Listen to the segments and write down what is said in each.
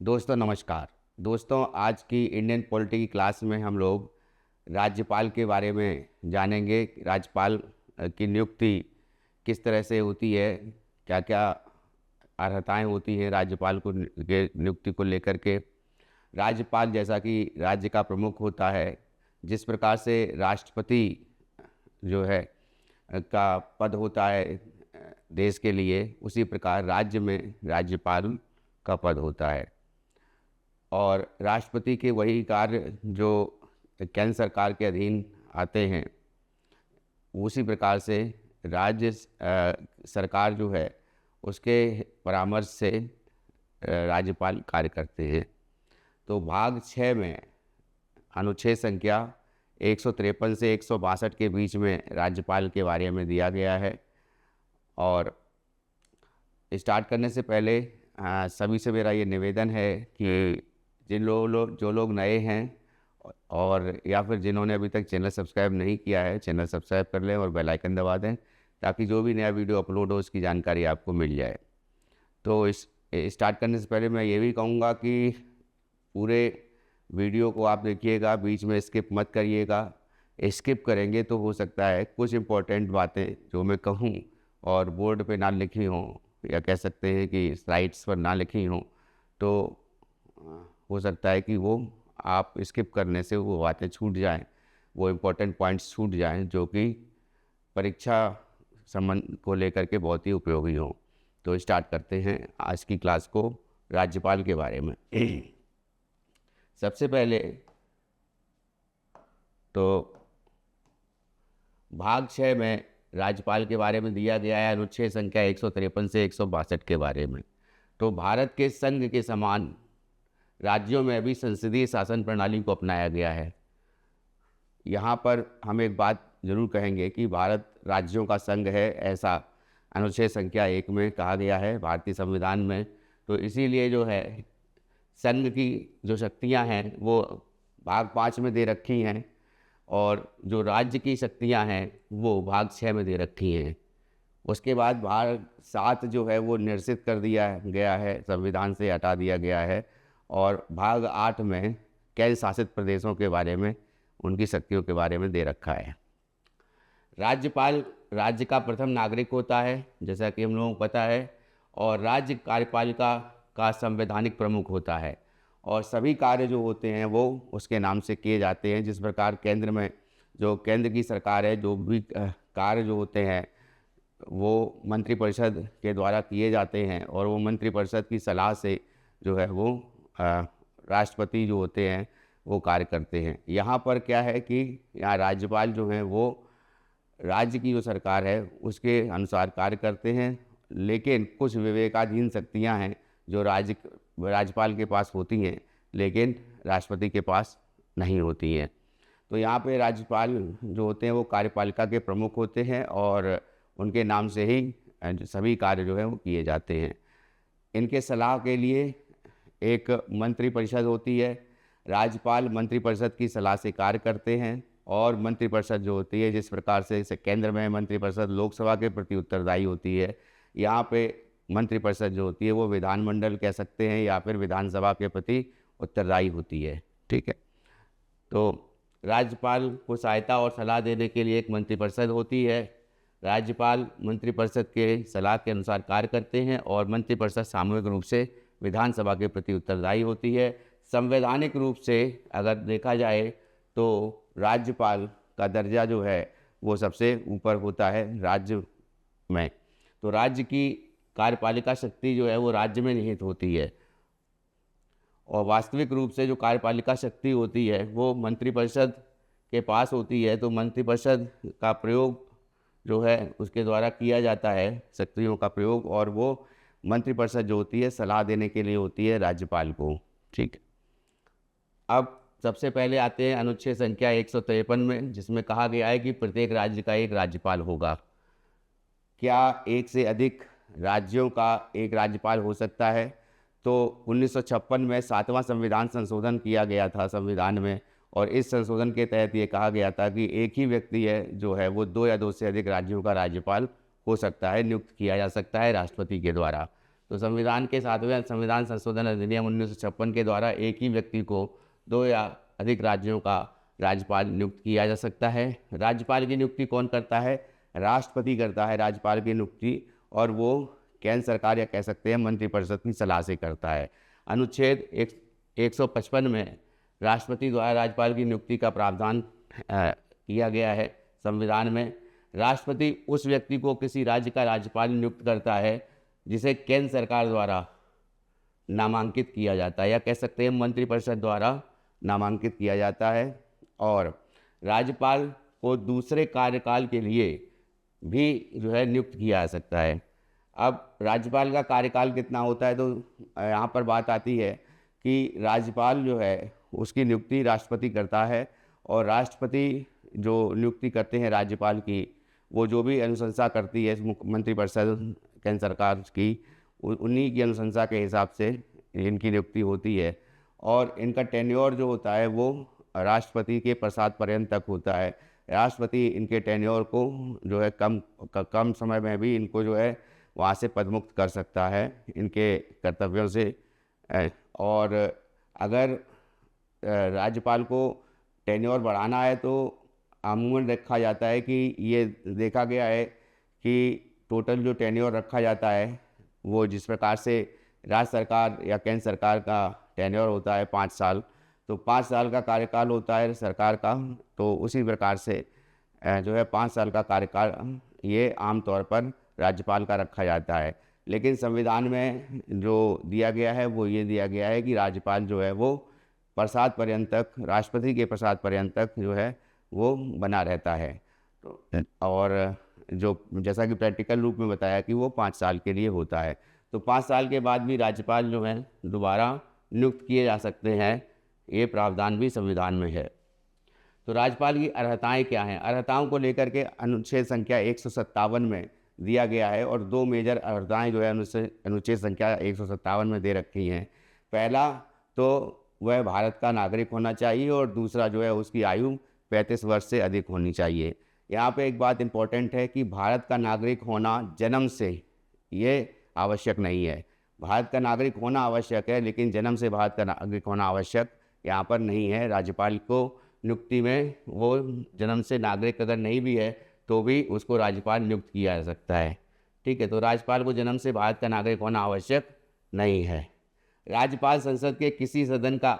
दोस्तों नमस्कार। दोस्तों आज की इंडियन पॉलिटी की क्लास में हम लोग राज्यपाल के बारे में जानेंगे। राज्यपाल की नियुक्ति किस तरह से होती है, क्या क्या अर्हताएं होती हैं राज्यपाल को के नियुक्ति को लेकर के। राज्यपाल जैसा कि राज्य का प्रमुख होता है, जिस प्रकार से राष्ट्रपति जो है का पद होता है देश के लिए, उसी प्रकार राज्य में राज्यपाल का पद होता है। और राष्ट्रपति के वही कार्य जो केंद्र सरकार के अधीन आते हैं, उसी प्रकार से राज्य सरकार जो है उसके परामर्श से राज्यपाल कार्य करते हैं। तो भाग 6 में अनुच्छेद संख्या 153 से 162 के बीच में राज्यपाल के बारे में दिया गया है। और स्टार्ट करने से पहले सभी से मेरा ये निवेदन है कि जो लोग नए हैं और या फिर जिन्होंने अभी तक चैनल सब्सक्राइब नहीं किया है, चैनल सब्सक्राइब कर लें और बेल आइकन दबा दें, ताकि जो भी नया वीडियो अपलोड हो उसकी जानकारी आपको मिल जाए। तो इस स्टार्ट करने से पहले मैं ये भी कहूँगा कि पूरे वीडियो को आप देखिएगा, बीच में स्किप मत करिएगा। स्किप करेंगे तो हो सकता है कुछ इम्पोर्टेंट बातें जो मैं कहूँ और बोर्ड पे ना लिखी हों, या कह सकते हैं कि स्लाइड्स पर ना लिखी हों, तो हो सकता है कि वो आप स्किप करने से वो बातें छूट जाएं, वो इम्पोर्टेंट पॉइंट्स छूट जाएं जो कि परीक्षा संबंध को लेकर के बहुत ही उपयोगी हों। तो स्टार्ट करते हैं आज की क्लास को राज्यपाल के बारे में। सबसे पहले तो भाग 6 में राज्यपाल के बारे में दिया गया है अनुच्छेद संख्या 153 से 162 के बारे में। तो भारत के संघ के समान राज्यों में भी संसदीय शासन प्रणाली को अपनाया गया है। यहाँ पर हम एक बात जरूर कहेंगे कि भारत राज्यों का संघ है, ऐसा अनुच्छेद संख्या 1 में कहा गया है भारतीय संविधान में। तो इसीलिए जो है संघ की जो शक्तियाँ हैं वो भाग 5 में दे रखी हैं, और जो राज्य की शक्तियाँ हैं वो भाग 6 में दे रखी हैं। उसके बाद भाग 7 जो है वो निरसित कर दिया गया है, संविधान से हटा दिया गया है। और भाग 8 में केंद्र शासित प्रदेशों के बारे में, उनकी शक्तियों के बारे में दे रखा है। राज्यपाल राज्य का प्रथम नागरिक होता है, जैसा कि हम लोगों को पता है, और राज्य कार्यपालिका का संवैधानिक प्रमुख होता है, और सभी कार्य जो होते हैं वो उसके नाम से किए जाते हैं। जिस प्रकार केंद्र में जो केंद्र की सरकार है, जो भी कार्य जो होते हैं वो मंत्रिपरिषद के द्वारा किए जाते हैं, और वो मंत्रिपरिषद की सलाह से जो है वो राष्ट्रपति जो होते हैं वो कार्य करते हैं। यहाँ पर क्या है कि यहाँ राज्यपाल जो हैं वो राज्य की जो सरकार है उसके अनुसार कार्य करते हैं, लेकिन कुछ विवेकाधीन शक्तियाँ हैं जो राज्यपाल के पास होती हैं, लेकिन राष्ट्रपति के पास नहीं होती हैं। तो यहाँ पे राज्यपाल जो होते हैं वो कार्यपालिका के प्रमुख होते हैं, और उनके नाम से ही सभी कार्य जो है वो किए जाते हैं। इनके सलाह के लिए एक मंत्रिपरिषद होती है। राज्यपाल मंत्रिपरिषद की सलाह से कार्य करते हैं, और मंत्रिपरिषद जो होती है, जिस प्रकार से केंद्र में मंत्रिपरिषद लोकसभा के प्रति उत्तरदायी होती है, यहाँ पे मंत्रिपरिषद जो होती है वो विधानमंडल कह सकते हैं, या फिर विधानसभा के प्रति उत्तरदायी होती है। ठीक है। तो राज्यपाल को सहायता और सलाह देने के लिए एक मंत्रिपरिषद होती है। राज्यपाल मंत्रिपरिषद के सलाह के अनुसार कार्य करते हैं, और मंत्रिपरिषद सामूहिक रूप से विधानसभा के प्रति उत्तरदायी होती है। संवैधानिक रूप से अगर देखा जाए तो राज्यपाल का दर्जा जो है वो सबसे ऊपर होता है राज्य में। तो राज्य की कार्यपालिका शक्ति जो है वो राज्य में निहित होती है, और वास्तविक रूप से जो कार्यपालिका शक्ति होती है वो मंत्रिपरिषद के पास होती है। तो मंत्रिपरिषद का प्रयोग जो है उसके द्वारा किया जाता है, शक्तियों का प्रयोग, और वो मंत्रिपरिषद जो होती है सलाह देने के लिए होती है राज्यपाल को। ठीक। अब सबसे पहले आते हैं अनुच्छेद संख्या 153 में, जिसमें कहा गया है कि प्रत्येक राज्य का एक राज्यपाल होगा। क्या एक से अधिक राज्यों का एक राज्यपाल हो सकता है? तो 1956 में 7वां संविधान संशोधन किया गया था संविधान में, और इस संशोधन के तहत ये कहा गया था कि एक ही व्यक्ति है जो है वो 2 या 2 से अधिक राज्यों का राज्यपाल हो सकता है, नियुक्त किया जा सकता है राष्ट्रपति के द्वारा। तो संविधान के 7वें संविधान संशोधन अधिनियम 1956 के द्वारा एक ही व्यक्ति को 2 या अधिक राज्यों का राज्यपाल नियुक्त किया जा सकता है। राज्यपाल की नियुक्ति कौन करता है? राष्ट्रपति करता है राज्यपाल की नियुक्ति, और वो केंद्र सरकार या कह सकते हैं मंत्रिपरिषद की सलाह से करता है। अनुच्छेद 155 में राष्ट्रपति द्वारा राज्यपाल की नियुक्ति का प्रावधान किया गया है संविधान में। राष्ट्रपति उस व्यक्ति को किसी राज्य का राज्यपाल नियुक्त करता है जिसे केंद्र सरकार द्वारा नामांकित किया जाता है, या कह सकते हैं मंत्रिपरिषद द्वारा नामांकित किया जाता है। और राज्यपाल को दूसरे कार्यकाल के लिए भी जो है नियुक्त किया जा सकता है। अब राज्यपाल का कार्यकाल कितना होता है, तो यहाँ पर बात आती है कि राज्यपाल जो है उसकी नियुक्ति राष्ट्रपति करता है, और राष्ट्रपति जो नियुक्ति करते हैं राज्यपाल की, वो जो भी अनुशंसा करती है मंत्रिपरिषद केंद्र सरकार की, उन्हीं की अनुशंसा के हिसाब से इनकी नियुक्ति होती है। और इनका टेन्योर जो होता है वो राष्ट्रपति के प्रसाद पर्यंत तक होता है। राष्ट्रपति इनके टेन्योर को जो है कम समय में भी इनको जो है वहाँ से पदमुक्त कर सकता है इनके कर्तव्यों से। और अगर राज्यपाल को टेन्योर बढ़ाना है तो अमूमन रखा जाता है कि ये देखा गया है कि टोटल जो टेन्योर रखा जाता है वो जिस प्रकार से राज्य सरकार या केंद्र सरकार का टेन्योर होता है 5 साल, तो 5 साल का कार्यकाल होता है सरकार का, तो उसी प्रकार से जो है 5 साल का कार्यकाल ये आमतौर पर राज्यपाल का रखा जाता है। लेकिन संविधान में जो दिया गया है वो ये दिया गया है कि राज्यपाल जो है वो प्रसाद पर्यंत तक, राष्ट्रपति के प्रसाद पर्यंत तक जो है वो बना रहता है। तो और जो जैसा कि प्रैक्टिकल रूप में बताया कि वो 5 साल के लिए होता है, तो 5 साल के बाद भी राज्यपाल जो है दोबारा नियुक्त किए जा सकते हैं, ये प्रावधान भी संविधान में है। तो राज्यपाल की अर्हताएं क्या हैं? अर्हताओं को लेकर के अनुच्छेद संख्या 157 में दिया गया है, और 2 मेजर अर्हताएं जो है अनुच्छेद संख्या 157 में दे रखी हैं। पहला तो वह भारत का नागरिक होना चाहिए, और दूसरा जो है उसकी आयु 35 वर्ष से अधिक होनी चाहिए। यहाँ पे एक बात इम्पॉर्टेंट है कि भारत का नागरिक होना जन्म से ये आवश्यक नहीं है। भारत का नागरिक होना आवश्यक है, लेकिन जन्म से भारत का नागरिक होना आवश्यक यहाँ पर नहीं है। राज्यपाल को नियुक्ति में वो जन्म से नागरिक अगर नहीं भी है तो भी उसको राज्यपाल नियुक्त किया जा सकता है। ठीक है, तो राज्यपाल को जन्म से भारत का नागरिक होना आवश्यक नहीं है। राज्यपाल संसद के किसी सदन का,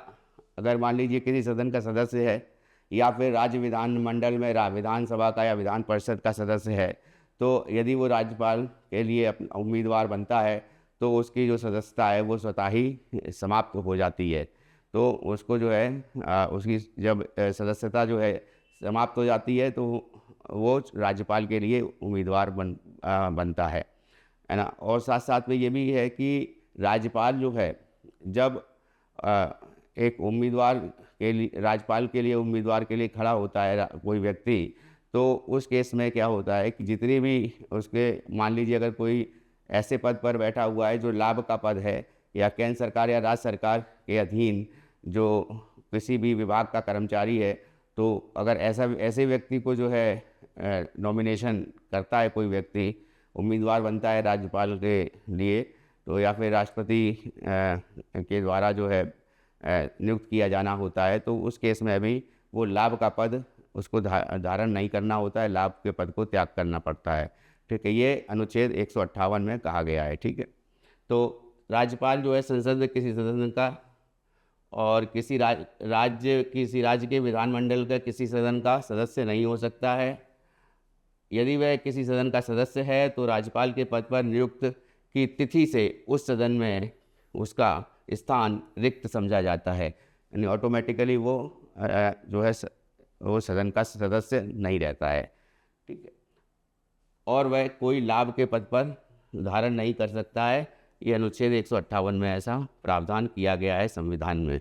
अगर मान लीजिए किसी सदन का सदस्य है, या फिर राज्य विधानमंडल में विधानसभा का या विधान परिषद का सदस्य है, तो यदि वो राज्यपाल के लिए उम्मीदवार बनता है तो उसकी जो सदस्यता है वो स्वतः ही समाप्त हो जाती है। तो उसको जो है उसकी जब सदस्यता जो है समाप्त हो जाती है तो वो राज्यपाल के लिए उम्मीदवार बनता है ना। और साथ साथ में ये भी है कि राज्यपाल जो है जब एक उम्मीदवार के लिए, राज्यपाल के लिए उम्मीदवार के लिए खड़ा होता है कोई व्यक्ति, तो उस केस में क्या होता है कि जितनी भी उसके, मान लीजिए अगर कोई ऐसे पद पर बैठा हुआ है जो लाभ का पद है, या केंद्र सरकार या राज्य सरकार के अधीन जो किसी भी विभाग का कर्मचारी है, तो अगर ऐसे व्यक्ति को जो है नॉमिनेशन करता है कोई व्यक्ति, उम्मीदवार बनता है राज्यपाल के लिए, तो या फिर राष्ट्रपति के द्वारा जो है नियुक्त किया जाना होता है, तो उस केस में भी वो लाभ का पद उसको धारण नहीं करना होता है, लाभ के पद को त्याग करना पड़ता है। ठीक है, ये अनुच्छेद 158 में कहा गया है। ठीक है, तो राज्यपाल जो है संसद में किसी सदन का और किसी राज्य के विधानमंडल का किसी सदन का सदस्य नहीं हो सकता है। यदि वह किसी सदन का सदस्य है तो राज्यपाल के पद पर नियुक्त की तिथि से उस सदन में उसका स्थान रिक्त समझा जाता है, यानी ऑटोमेटिकली वो जो है वो सदन का सदस्य नहीं रहता है। ठीक है, और वह कोई लाभ के पद पर धारण नहीं कर सकता है। ये अनुच्छेद 158 में ऐसा प्रावधान किया गया है संविधान में।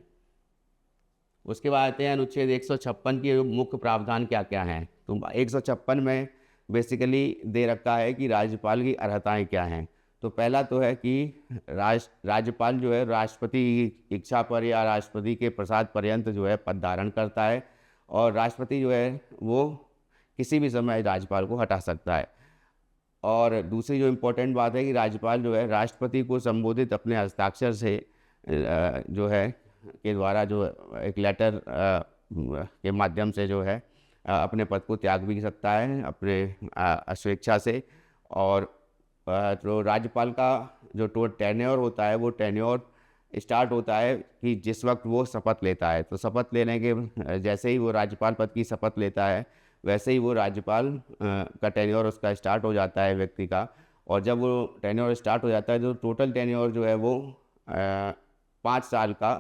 उसके बाद आते हैं अनुच्छेद 156 के मुख्य प्रावधान क्या क्या हैं। तो 156 में बेसिकली दे रखा है कि राज्यपाल की अर्हताएं क्या हैं। तो पहला तो है कि राज्यपाल जो है राष्ट्रपति की इच्छा पर या राष्ट्रपति के प्रसाद पर्यंत जो है पद धारण करता है, और राष्ट्रपति जो है वो किसी भी समय राज्यपाल को हटा सकता है। और दूसरी जो इम्पोर्टेंट बात है कि राज्यपाल जो है राष्ट्रपति को संबोधित अपने हस्ताक्षर से जो है के द्वारा जो एक लेटर के माध्यम से जो है अपने पद को त्याग भी सकता है अपने स्वेच्छा से। और जो राज्यपाल का जो टेन्योर होता है वो टेन्योर स्टार्ट होता है कि जिस वक्त वो शपथ लेता है। तो शपथ लेने के जैसे ही वो राज्यपाल पद की शपथ लेता है वैसे ही वो राज्यपाल का टेन्योर उसका स्टार्ट हो जाता है व्यक्ति का। और जब वो टेन्योर स्टार्ट हो जाता है तो टोटल टेन्योर जो है वो 5 साल का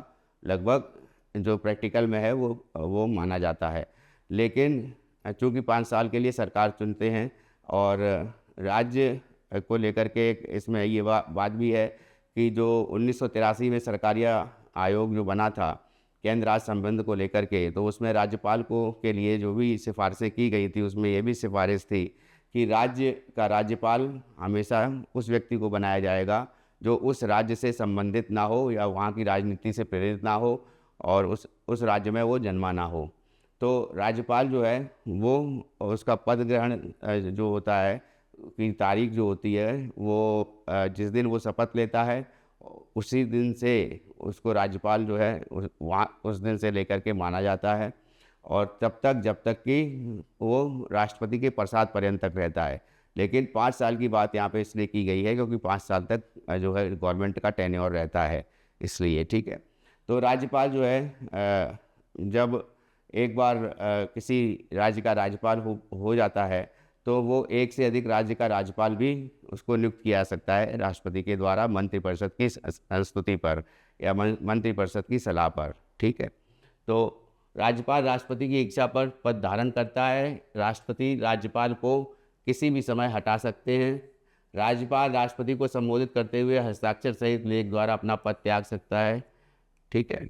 लगभग जो प्रैक्टिकल में है वो माना जाता है। लेकिन चूँकि 5 साल के लिए सरकार चुनते हैं और राज्य को लेकर के इसमें ये बात भी है कि जो 1983 में सरकारिया आयोग जो बना था केंद्र राज्य संबंध को लेकर के, तो उसमें राज्यपाल को के लिए जो भी सिफारिशें की गई थी उसमें ये भी सिफारिश थी कि राज्य का राज्यपाल हमेशा उस व्यक्ति को बनाया जाएगा जो उस राज्य से संबंधित ना हो या वहाँ की राजनीति से प्रेरित ना हो और उस राज्य में वो जन्मा ना हो। तो राज्यपाल जो है वो उसका पद ग्रहण जो होता है की तारीख जो होती है वो जिस दिन वो शपथ लेता है उसी दिन से उसको राज्यपाल जो है वहाँ उस दिन से लेकर के माना जाता है और तब तक जब तक कि वो राष्ट्रपति के प्रसाद पर्यंत तक रहता है। लेकिन 5 साल की बात यहाँ पे इसलिए की गई है क्योंकि 5 साल तक जो है गवर्नमेंट का टेन्योर रहता है, इसलिए। ठीक है। तो राज्यपाल जो है जब एक बार किसी राज्य का राज्यपाल हो जाता है तो वो एक से अधिक राज्य का राज्यपाल भी उसको नियुक्त किया जा सकता है राष्ट्रपति के द्वारा मंत्रिपरिषद की संस्तुति पर या मंत्रिपरिषद की सलाह पर। ठीक है। तो राज्यपाल राष्ट्रपति की इच्छा पर पद धारण करता है। राष्ट्रपति राज्यपाल को किसी भी समय हटा सकते हैं। राज्यपाल राष्ट्रपति को संबोधित करते हुए हस्ताक्षर सहित लेख द्वारा अपना पद त्याग सकता है। ठीक है।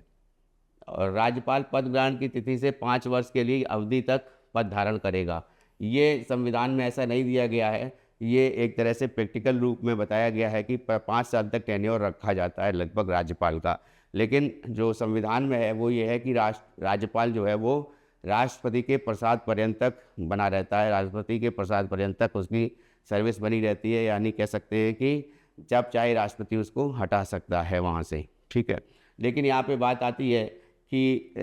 और राज्यपाल पद ग्रहण की तिथि से 5 वर्ष के लिए अवधि तक पद धारण करेगा। ये संविधान में ऐसा नहीं दिया गया है, ये एक तरह से प्रैक्टिकल रूप में बताया गया है कि 5 साल तक टेन्योर रखा जाता है लगभग राज्यपाल का। लेकिन जो संविधान में है वो ये है कि राज्यपाल जो है वो राष्ट्रपति के प्रसाद पर्यंत तक बना रहता है। राष्ट्रपति के प्रसाद पर्यंत तक उसकी सर्विस बनी रहती है, यानी कह सकते हैं कि जब चाहे राष्ट्रपति उसको हटा सकता है वहाँ से। ठीक है। लेकिन यहाँ पे बात आती है कि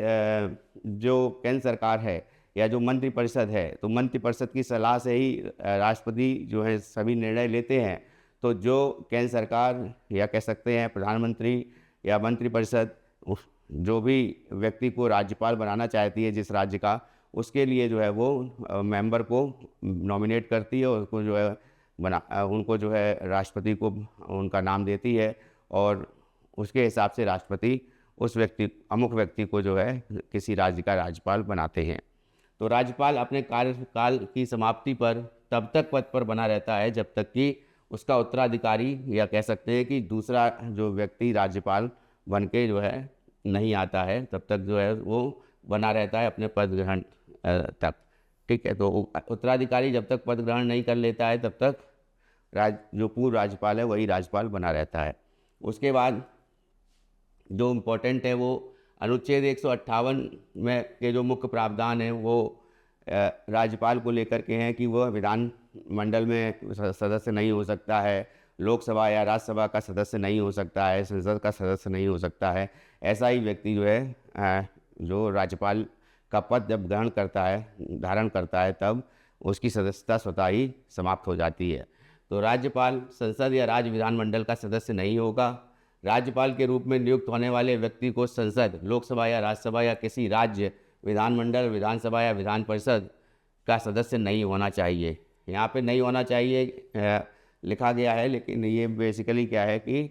जो केंद्र सरकार है या जो मंत्रिपरिषद है, तो मंत्रिपरिषद की सलाह से ही राष्ट्रपति जो है सभी निर्णय लेते हैं। तो जो केंद्र सरकार या कह सकते हैं प्रधानमंत्री या मंत्रिपरिषद जो भी व्यक्ति को राज्यपाल बनाना चाहती है जिस राज्य का, उसके लिए जो है वो मेंबर को नॉमिनेट करती है और उसको जो है उनको जो है राष्ट्रपति को उनका नाम देती है और उसके हिसाब से राष्ट्रपति उस अमुक व्यक्ति को जो है किसी राज्य का राज्यपाल बनाते हैं। तो राज्यपाल अपने कार्यकाल की समाप्ति पर तब तक पद पर बना रहता है जब तक कि उसका उत्तराधिकारी या कह सकते हैं कि दूसरा जो व्यक्ति राज्यपाल बन के जो है नहीं आता है, तब तक जो है वो बना रहता है अपने पद ग्रहण तक। ठीक है। तो उत्तराधिकारी जब तक पद ग्रहण नहीं कर लेता है तब तक जो पूर्व राज्यपाल है वही राज्यपाल बना रहता है। उसके बाद जो इम्पोर्टेंट है वो अनुच्छेद 158 में के जो मुख्य प्रावधान हैं वो राज्यपाल को लेकर के हैं कि वह विधान मंडल में सदस्य नहीं हो सकता है, लोकसभा या राज्यसभा का सदस्य नहीं हो सकता है, संसद का सदस्य नहीं हो सकता है। ऐसा ही व्यक्ति जो है जो राज्यपाल का पद जब ग्रहण करता है धारण करता है तब उसकी सदस्यता स्वतः ही समाप्त हो जाती है। तो राज्यपाल संसद या राज्य विधानमंडल का सदस्य नहीं होगा। राज्यपाल के रूप में नियुक्त होने वाले व्यक्ति को संसद, लोकसभा या राज्यसभा या किसी राज्य विधानमंडल, विधानसभा या विधान परिषद का सदस्य नहीं होना चाहिए। यहाँ पे नहीं होना चाहिए लिखा गया है, लेकिन ये बेसिकली क्या है कि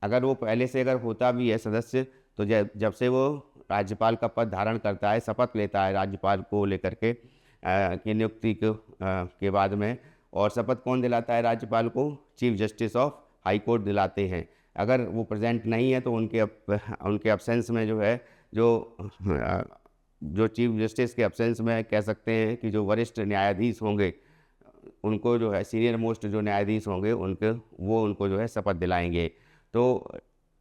अगर वो पहले से अगर होता भी है सदस्य तो जब से वो राज्यपाल का पद धारण करता है, शपथ लेता है राज्यपाल को लेकर के की नियुक्ति के बाद में, और शपथ कौन दिलाता है राज्यपाल को? Chief justice of high court दिलाते हैं। अगर वो प्रेजेंट नहीं है तो उनके अब्सेंस में जो है जो चीफ जस्टिस के अब्सेंस में कह सकते हैं कि जो वरिष्ठ न्यायाधीश होंगे उनको जो है सीनियर मोस्ट जो न्यायाधीश होंगे उनको जो है शपथ दिलाएंगे। तो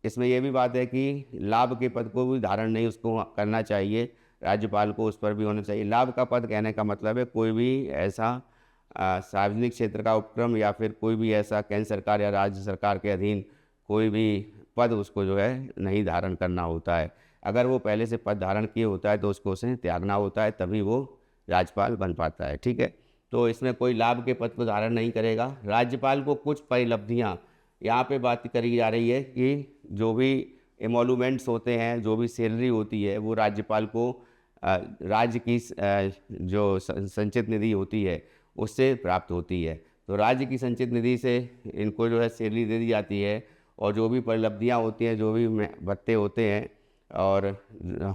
इसमें यह भी बात है कि लाभ के पद को भी धारण नहीं उसको करना चाहिए, राज्यपाल को उस पर भी होना चाहिए। लाभ का पद कहने का मतलब है कोई भी ऐसा सार्वजनिक क्षेत्र का उपक्रम या फिर कोई भी ऐसा केंद्र सरकार या राज्य सरकार के अधीन कोई भी पद उसको जो है नहीं धारण करना होता है। अगर वो पहले से पद धारण किए होता है तो उसको उसे त्यागना होता है, तभी वो राज्यपाल बन पाता है। ठीक है, तो इसमें कोई लाभ के पद को धारण नहीं करेगा। राज्यपाल को कुछ परिलब्धियाँ यहाँ पे बात करी जा रही है कि जो भी एमोलूमेंट्स होते हैं, जो भी सैलरी होती है, वो राज्यपाल को राज्य की जो संचित निधि होती है उससे प्राप्त होती है। तो राज्य की संचित निधि से इनको जो है सैलरी दे दी जाती है, और जो भी परिलब्धियाँ होती हैं, जो भी भत्ते होते हैं और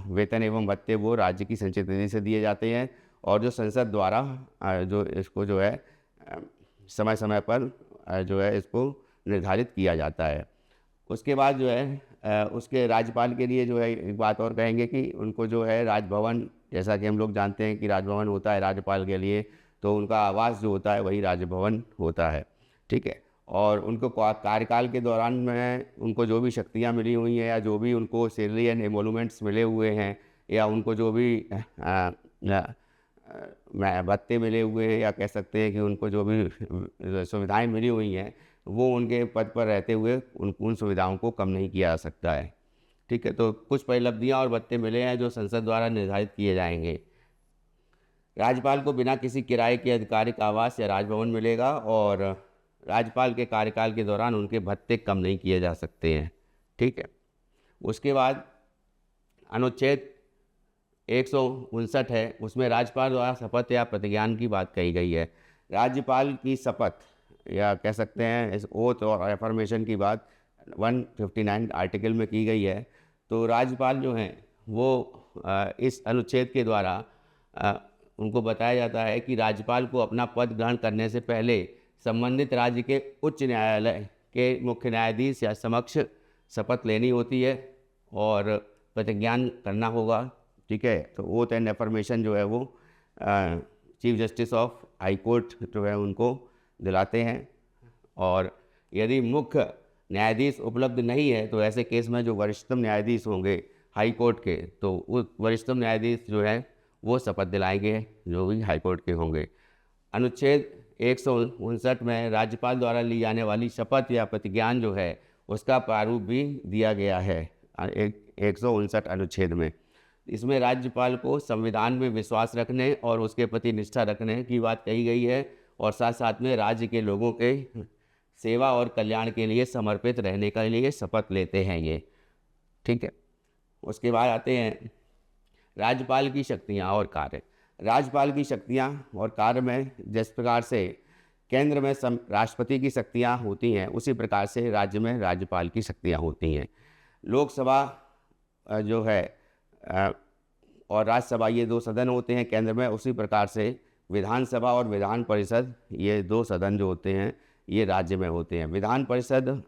वेतन एवं भत्ते, वो राज्य की संचित निधि से दिए जाते हैं, और जो संसद द्वारा जो इसको जो है समय समय पर जो है इसको निर्धारित किया जाता है। उसके बाद जो है उसके राज्यपाल के लिए जो है एक बात और कहेंगे कि उनको जो है राजभवन, जैसा कि हम लोग जानते हैं कि राजभवन होता है राज्यपाल के लिए, तो उनका आवास जो होता है वही राजभवन होता है। ठीक है, और उनको कार्यकाल के दौरान में उनको जो भी शक्तियाँ मिली हुई हैं, या जो भी उनको सैलरी एंड एमोलूमेंट्स मिले हुए हैं, या उनको जो भी भत्ते मिले हुए हैं, या कह सकते हैं कि उनको जो भी सुविधाएं मिली हुई हैं, वो उनके पद पर रहते हुए उन सुविधाओं को कम नहीं किया जा सकता है। ठीक है, तो कुछ परिलब्धियां और भत्ते मिले हैं जो संसद द्वारा निर्धारित किए जाएंगे। राज्यपाल को बिना किसी किराए के आधिकारिक आवास या राजभवन मिलेगा, और राज्यपाल के कार्यकाल के दौरान उनके भत्ते कम नहीं किए जा सकते हैं। ठीक है, उसके बाद अनुच्छेद 159 है, उसमें राज्यपाल द्वारा शपथ या प्रतिज्ञान की बात कही गई है। राज्यपाल की शपथ, या कह सकते हैं इस ओथ और एफर्मेशन की बात 159 आर्टिकल में की गई है। तो राज्यपाल जो हैं वो इस अनुच्छेद के द्वारा उनको बताया जाता है कि राज्यपाल को अपना पद ग्रहण करने से पहले संबंधित राज्य के उच्च न्यायालय के मुख्य न्यायाधीश या समक्ष शपथ लेनी होती है और प्रतिज्ञान करना होगा। ठीक है, तो ओथ एंड एफर्मेशन जो है वो chief justice of high court जो है उनको दिलाते हैं, और यदि मुख्य न्यायाधीश उपलब्ध नहीं है तो ऐसे केस में जो वरिष्ठतम न्यायाधीश होंगे हाई कोर्ट के, तो उस वरिष्ठतम न्यायाधीश जो है वो शपथ दिलाएंगे जो भी हाई कोर्ट के होंगे। अनुच्छेद 159 में राज्यपाल द्वारा ली जाने वाली शपथ या प्रतिज्ञान जो है उसका प्रारूप भी दिया गया है 159 अनुच्छेद में। इसमें राज्यपाल को संविधान में विश्वास रखने और उसके प्रति निष्ठा रखने की बात कही गई है, और साथ साथ में राज्य के लोगों के सेवा और कल्याण के लिए समर्पित रहने के लिए शपथ लेते हैं ये। ठीक है, उसके बाद आते हैं राज्यपाल की शक्तियाँ और कार्य। राज्यपाल की शक्तियाँ और कार्य में जिस प्रकार से केंद्र में राष्ट्रपति की शक्तियाँ होती हैं, उसी प्रकार से राज्य में राज्यपाल की शक्तियाँ होती हैं। लोकसभा जो है और राज्यसभा, ये दो सदन होते हैं केंद्र में, उसी प्रकार से विधानसभा और विधान परिषद, ये दो सदन जो होते हैं ये राज्य में होते हैं। विधान परिषद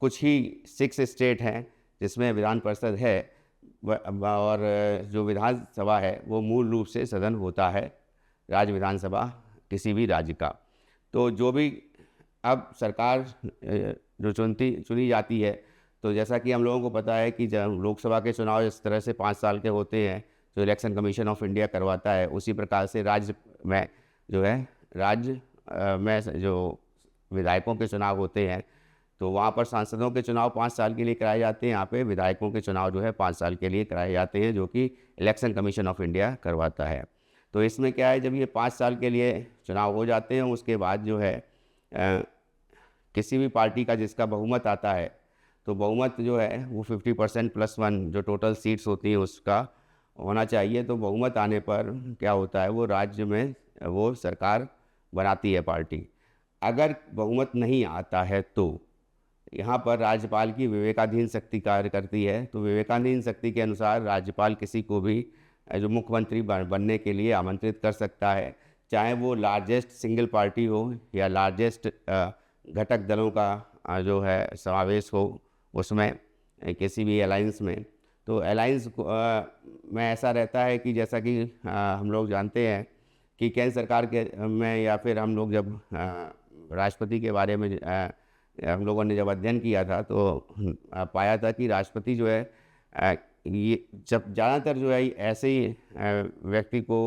कुछ ही 6 स्टेट हैं जिसमें विधान परिषद है, और जो विधानसभा है वो मूल रूप से सदन होता है राज्य विधानसभा किसी भी राज्य का। तो जो भी अब सरकार जो चुनी जाती है, तो जैसा कि हम लोगों को पता है कि जब लोकसभा के चुनाव इस तरह से 5 साल के होते हैं जो इलेक्शन कमीशन ऑफ इंडिया करवाता है, उसी प्रकार से राज्य में जो है राज्य में जो विधायकों के चुनाव होते हैं, तो वहाँ पर सांसदों के चुनाव 5 साल के लिए कराए जाते हैं, यहाँ पे विधायकों के चुनाव जो है 5 साल के लिए कराए जाते हैं, जो कि इलेक्शन कमीशन ऑफ इंडिया करवाता है। तो इसमें क्या है, जब ये 5 साल के लिए चुनाव हो जाते हैं, उसके बाद जो है किसी भी पार्टी का जिसका बहुमत आता है, तो बहुमत जो है वो 50% +1 जो टोटल सीट्स होती हैं उसका होना चाहिए। तो बहुमत आने पर क्या होता है, वो राज्य में वो सरकार बनाती है पार्टी। अगर बहुमत नहीं आता है तो यहाँ पर राज्यपाल की विवेकाधीन शक्ति कार्य करती है। तो विवेकाधीन शक्ति के अनुसार राज्यपाल किसी को भी जो मुख्यमंत्री बनने के लिए आमंत्रित कर सकता है, चाहे वो लार्जेस्ट सिंगल पार्टी हो या लार्जेस्ट घटक दलों का जो है समावेश हो उसमें, किसी भी अलायंस में। तो अलायंस में ऐसा रहता है कि जैसा कि हम लोग जानते हैं कि केंद्र सरकार के में, या फिर हम लोग जब राष्ट्रपति के बारे में हम लोगों ने जब अध्ययन किया था, तो पाया था कि राष्ट्रपति जो है ये जब ज़्यादातर जो है ऐसे ही व्यक्ति को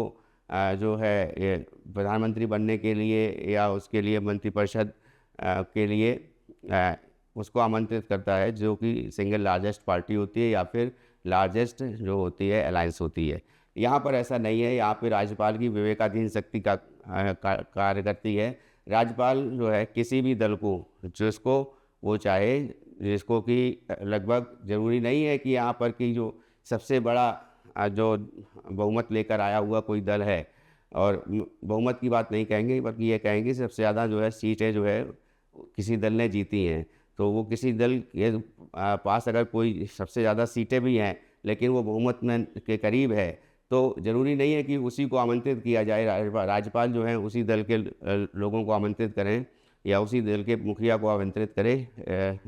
जो है ये प्रधानमंत्री बनने के लिए या उसके लिए मंत्रिपरिषद के लिए उसको आमंत्रित करता है, जो कि सिंगल लार्जेस्ट पार्टी होती है या फिर लार्जेस्ट जो होती है अलायंस होती है। यहाँ पर ऐसा नहीं है, यहाँ पे राज्यपाल की विवेकाधीन शक्ति का कार्य करती है। राज्यपाल जो है किसी भी दल को जिसको वो चाहे, जिसको कि लगभग ज़रूरी नहीं है कि यहाँ पर कि जो सबसे बड़ा जो बहुमत लेकर आया हुआ कोई दल है, और बहुमत की बात नहीं कहेंगे बल्कि ये कहेंगे सबसे ज़्यादा जो है सीटें जो है किसी दल ने जीती हैं, तो वो किसी दल के पास अगर कोई सबसे ज़्यादा सीटें भी हैं लेकिन वो बहुमत में के करीब है, तो ज़रूरी नहीं है कि उसी को आमंत्रित किया जाए। राज्यपाल जो है उसी दल के लोगों को आमंत्रित करें या उसी दल के मुखिया को आमंत्रित करें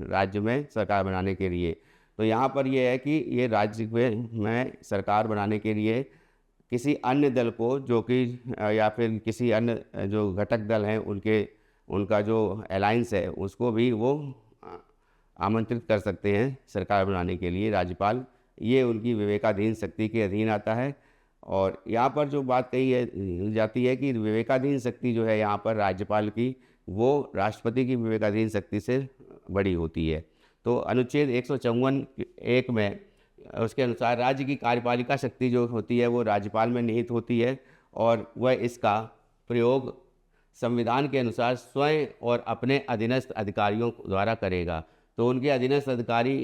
राज्य में सरकार बनाने के लिए। तो यहाँ पर ये है कि ये राज्य में सरकार बनाने के लिए किसी अन्य दल को जो कि या फिर किसी अन्य जो घटक दल हैं उनका जो अलायंस है उसको भी वो अ, आमंत्रित कर सकते हैं सरकार बनाने के लिए राज्यपाल। ये उनकी विवेकाधीन शक्ति के अधीन आता है। और यहाँ पर जो बात कही है जाती है कि विवेकाधीन शक्ति जो है यहाँ पर राज्यपाल की, वो राष्ट्रपति की विवेकाधीन शक्ति से बड़ी होती है। तो अनुच्छेद 154 एक में उसके अनुसार राज्य की कार्यपालिका शक्ति जो होती है वो राज्यपाल में निहित होती है, और वह इसका प्रयोग संविधान के अनुसार स्वयं और अपने अधीनस्थ अधिकारियों द्वारा करेगा। तो उनके अधीनस्थ अधिकारी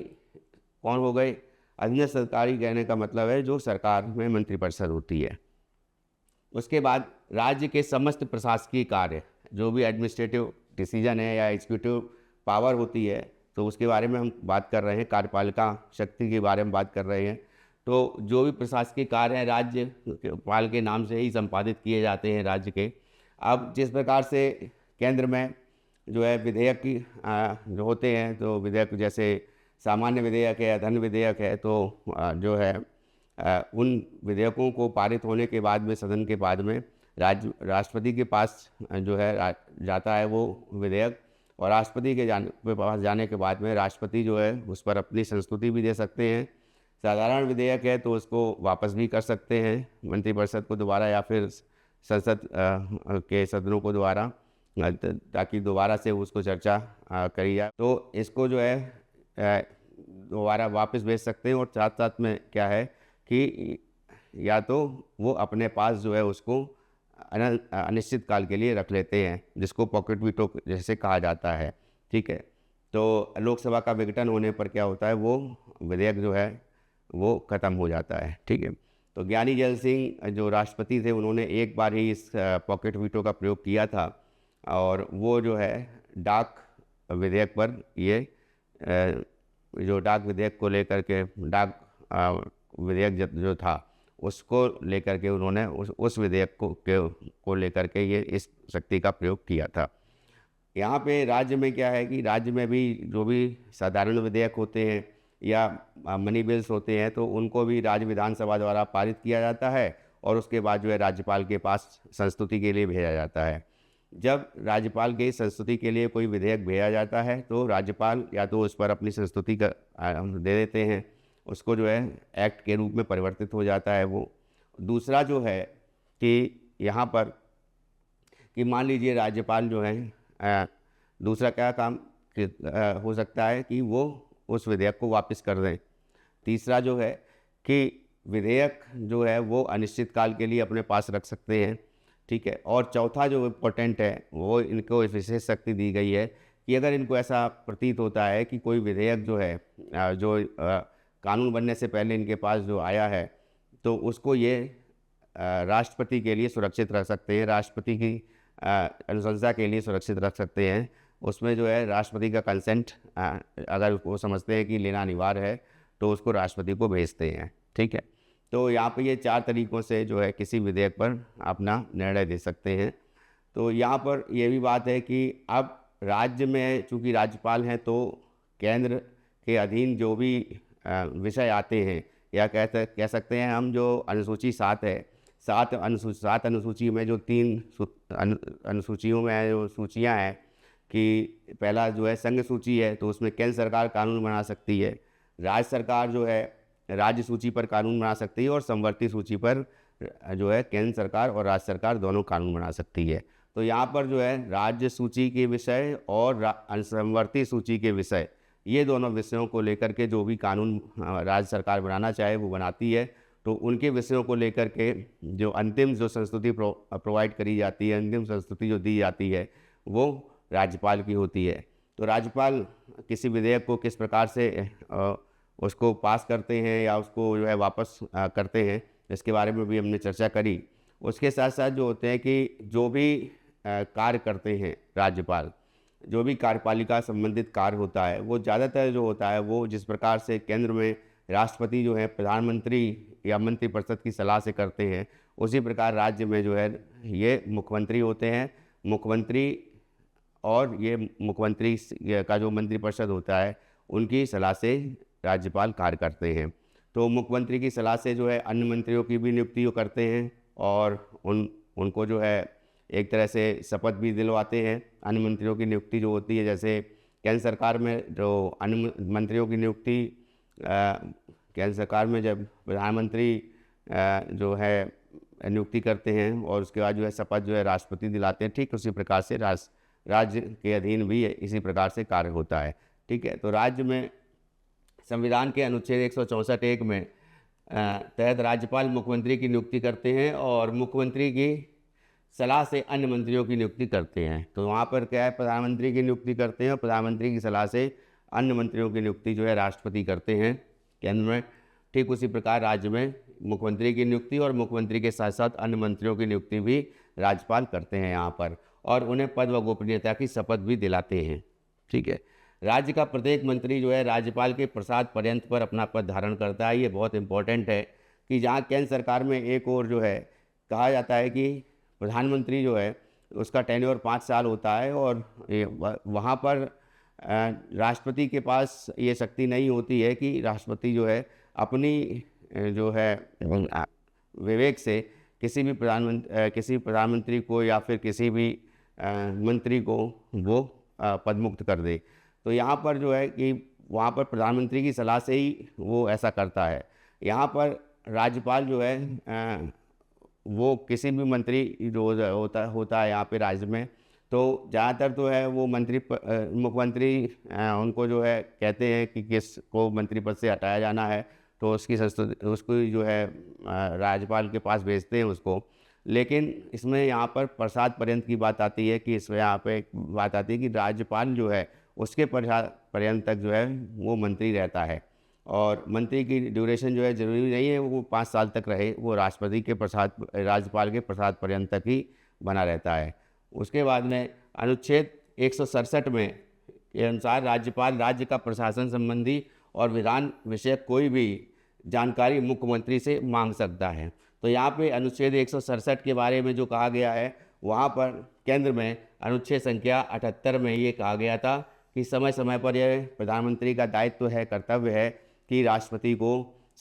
कौन हो गए? अधीनस्थ अधिकारी कहने का मतलब है जो सरकार में मंत्रिपरिषद होती है। उसके बाद राज्य के समस्त प्रशासकीय कार्य, जो भी एडमिनिस्ट्रेटिव डिसीजन है या एग्जीक्यूटिव पावर होती है, तो उसके बारे में हम बात कर रहे हैं, कार्यपालिका शक्ति के बारे में बात कर रहे हैं। तो जो भी प्रशासकीय कार्य हैं राज्यपाल के नाम से ही संपादित किए जाते हैं राज्य के। अब जिस प्रकार से केंद्र में जो है विधेयक की जो होते हैं, तो विधेयक जैसे सामान्य विधेयक है या धन विधेयक है, तो जो है उन विधेयकों को पारित होने के बाद में सदन के बाद में राष्ट्रपति के पास जो है जाता है वो विधेयक, और राष्ट्रपति के पास जाने के बाद में राष्ट्रपति जो है उस पर अपनी संस्तुति भी दे सकते हैं। साधारण विधेयक है तो उसको वापस भी कर सकते हैं मंत्रिपरिषद को दोबारा या फिर संसद के सदनों को दोबारा, ताकि दोबारा से उसको चर्चा करी जाए। तो इसको जो है दोबारा वापस भेज सकते हैं, और साथ साथ में क्या है कि या तो वो अपने पास जो है उसको अनिश्चित काल के लिए रख लेते हैं, जिसको पॉकेट वीटो जैसे कहा जाता है। ठीक है, तो लोकसभा का विघटन होने पर क्या होता है, वो विधेयक जो है वो ख़त्म हो जाता है। ठीक है, तो ज्ञानी जैल सिंह जो राष्ट्रपति थे उन्होंने एक बार ही इस पॉकेट वीटो का प्रयोग किया था, और वो जो है डाक विधेयक पर ये जो डाक विधेयक को लेकर के डाक विधेयक जो था उसको लेकर के उन्होंने उस विधेयक को लेकर के ये इस शक्ति का प्रयोग किया था। यहाँ पे राज्य में क्या है कि राज्य में भी जो भी साधारण विधेयक होते हैं या मनी बिल्स होते हैं, तो उनको भी राज्य विधानसभा द्वारा पारित किया जाता है, और उसके बाद जो है राज्यपाल के पास संस्तुति के लिए भेजा जाता है। जब राज्यपाल के संस्तुति के लिए कोई विधेयक भेजा जाता है तो राज्यपाल या तो उस पर अपनी संस्तुति का दे देते हैं, उसको जो है एक्ट के रूप में परिवर्तित हो जाता है वो। दूसरा जो है कि यहाँ पर कि मान लीजिए राज्यपाल जो है दूसरा क्या काम हो सकता है कि वो उस विधेयक को वापस कर दें। तीसरा जो है कि विधेयक जो है वो अनिश्चित काल के लिए अपने पास रख सकते हैं। ठीक है, और चौथा जो इम्पोर्टेंट है वो इनको विशेष शक्ति दी गई है कि अगर इनको ऐसा प्रतीत होता है कि कोई विधेयक जो है जो कानून बनने से पहले इनके पास जो आया है, तो उसको ये राष्ट्रपति के लिए सुरक्षित रख सकते हैं, राष्ट्रपति की अनुशंसा के लिए सुरक्षित रख सकते हैं। उसमें जो है राष्ट्रपति का कंसेंट अगर वो समझते हैं कि लेना अनिवार्य है तो उसको राष्ट्रपति को भेजते हैं। ठीक है, तो यहाँ पे ये 4 तरीक़ों से जो है किसी विधेयक पर अपना निर्णय दे सकते हैं। तो यहाँ पर ये भी बात है कि अब राज्य में चूँकि राज्यपाल हैं, तो केंद्र के अधीन जो भी विषय आते हैं, या कह सकते हैं हम जो अनुसूची 7 है, 7 अनुसूची में जो 3 अनुसूचियों में जो सूचियाँ हैं कि पहला जो है संघ सूची है, तो उसमें केंद्र सरकार कानून बना सकती है। राज्य सरकार जो है राज्य सूची पर कानून बना सकती है, और समवर्ती सूची पर जो है केंद्र सरकार और राज्य सरकार दोनों कानून बना सकती है। तो यहाँ पर जो है राज्य सूची के विषय और समवर्ती सूची के विषय, ये दोनों विषयों को लेकर के जो भी कानून राज्य सरकार बनाना चाहे वो बनाती है। तो उनके विषयों को लेकर के जो अंतिम जो संस्तुति प्रोवाइड करी जाती है, अंतिम संस्तुति जो दी जाती है, वो राज्यपाल की होती है। तो राज्यपाल किसी विधेयक को किस प्रकार से उसको पास करते हैं या उसको जो है वापस करते हैं, इसके बारे में भी हमने चर्चा करी। उसके साथ साथ जो होते हैं कि जो भी कार्य करते हैं राज्यपाल, जो भी कार्यपालिका संबंधित कार्य होता है, वो ज़्यादातर जो होता है वो जिस प्रकार से केंद्र में राष्ट्रपति जो है प्रधानमंत्री या मंत्रिपरिषद की सलाह से करते हैं, उसी प्रकार राज्य में जो है ये मुख्यमंत्री होते हैं। मुख्यमंत्री और ये मुख्यमंत्री का जो मंत्रिपरिषद होता है उनकी सलाह से राज्यपाल कार्य करते हैं। तो मुख्यमंत्री की सलाह से जो है अन्य मंत्रियों की भी नियुक्ति करते हैं और उनको जो है एक तरह से शपथ भी दिलवाते हैं। अन्य मंत्रियों की नियुक्ति जो होती है, जैसे केंद्र सरकार में जो अन्य मंत्रियों की नियुक्ति केंद्र सरकार में जब प्रधानमंत्री जो है नियुक्ति करते हैं और उसके बाद जो है शपथ जो है राष्ट्रपति दिलाते हैं, ठीक उसी प्रकार से राज्य के अधीन भी इसी प्रकार से कार्य होता है। ठीक है, तो राज्य में संविधान के अनुच्छेद 164(1) में तहत राज्यपाल मुख्यमंत्री की नियुक्ति करते हैं और मुख्यमंत्री की सलाह से अन्य मंत्रियों की नियुक्ति करते हैं। तो वहाँ पर क्या है, प्रधानमंत्री की नियुक्ति करते हैं और प्रधानमंत्री की सलाह से अन्य मंत्रियों की नियुक्ति जो है राष्ट्रपति करते हैं केंद्र में। ठीक उसी प्रकार राज्य में मुख्यमंत्री की नियुक्ति और मुख्यमंत्री के साथ साथ अन्य मंत्रियों की नियुक्ति भी राज्यपाल करते हैं यहाँ पर, और उन्हें पद व गोपनीयता की शपथ भी दिलाते हैं। ठीक है, राज्य का प्रत्येक मंत्री जो है राज्यपाल के प्रसाद पर्यंत पर अपना पद धारण करता है। ये बहुत इंपॉर्टेंट है कि जहाँ केंद्र सरकार में एक और जो है कहा जाता है कि प्रधानमंत्री जो है उसका टेन्योर 5 साल होता है और वहाँ पर राष्ट्रपति के पास ये शक्ति नहीं होती है कि राष्ट्रपति जो है अपनी जो है विवेक से किसी भी प्रधानमंत्री को या फिर किसी भी मंत्री को वो पदमुक्त कर दे। तो यहाँ पर जो है कि वहाँ पर प्रधानमंत्री की सलाह से ही वो ऐसा करता है। यहाँ पर राज्यपाल जो है वो किसी भी मंत्री जो होता है यहाँ पे राज्य में, तो ज़्यादातर तो है वो मुख्यमंत्री उनको जो है कहते हैं कि किस को मंत्री पद से हटाया जाना है, तो उसको जो है राज्यपाल के पास भेजते हैं उसको। लेकिन इसमें यहाँ पर प्रसाद पर्यंत की बात आती है कि इसमें यहाँ पे एक बात आती है कि राज्यपाल जो है उसके प्रसाद पर्यंत तक जो है वो मंत्री रहता है, और मंत्री की ड्यूरेशन जो है ज़रूरी नहीं है वो 5 साल तक रहे, वो राज्यपाल के प्रसाद पर्यंत तक ही बना रहता है। उसके बाद में अनुच्छेद 167 में के अनुसार राज्यपाल राज्य का प्रशासन संबंधी और विधान विषयक कोई भी जानकारी मुख्यमंत्री से मांग सकता है। तो यहाँ पे अनुच्छेद 167 के बारे में जो कहा गया है, वहाँ पर केंद्र में अनुच्छेद संख्या 78 में ये कहा गया था कि समय समय पर यह प्रधानमंत्री का दायित्व है, कर्तव्य है कि राष्ट्रपति को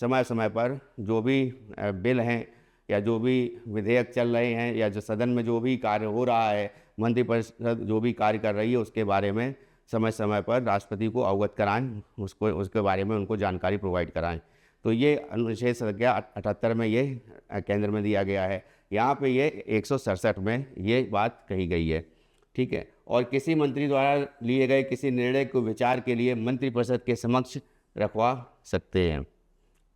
समय समय पर जो भी बिल हैं या जो भी विधेयक चल रहे हैं या जो सदन में जो भी कार्य हो रहा है, मंत्रिपरिषद जो भी कार्य कर रही है, उसके बारे में समय समय पर राष्ट्रपति को अवगत कराएं, उसके बारे में उनको जानकारी प्रोवाइड कराएं। तो ये अनुच्छेद संख्या 78 में ये केंद्र में दिया गया है। यहाँ पे ये 167 में ये बात कही गई है। ठीक है, और किसी मंत्री द्वारा लिए गए किसी निर्णय को विचार के लिए मंत्रिपरिषद के समक्ष रखवा सकते हैं।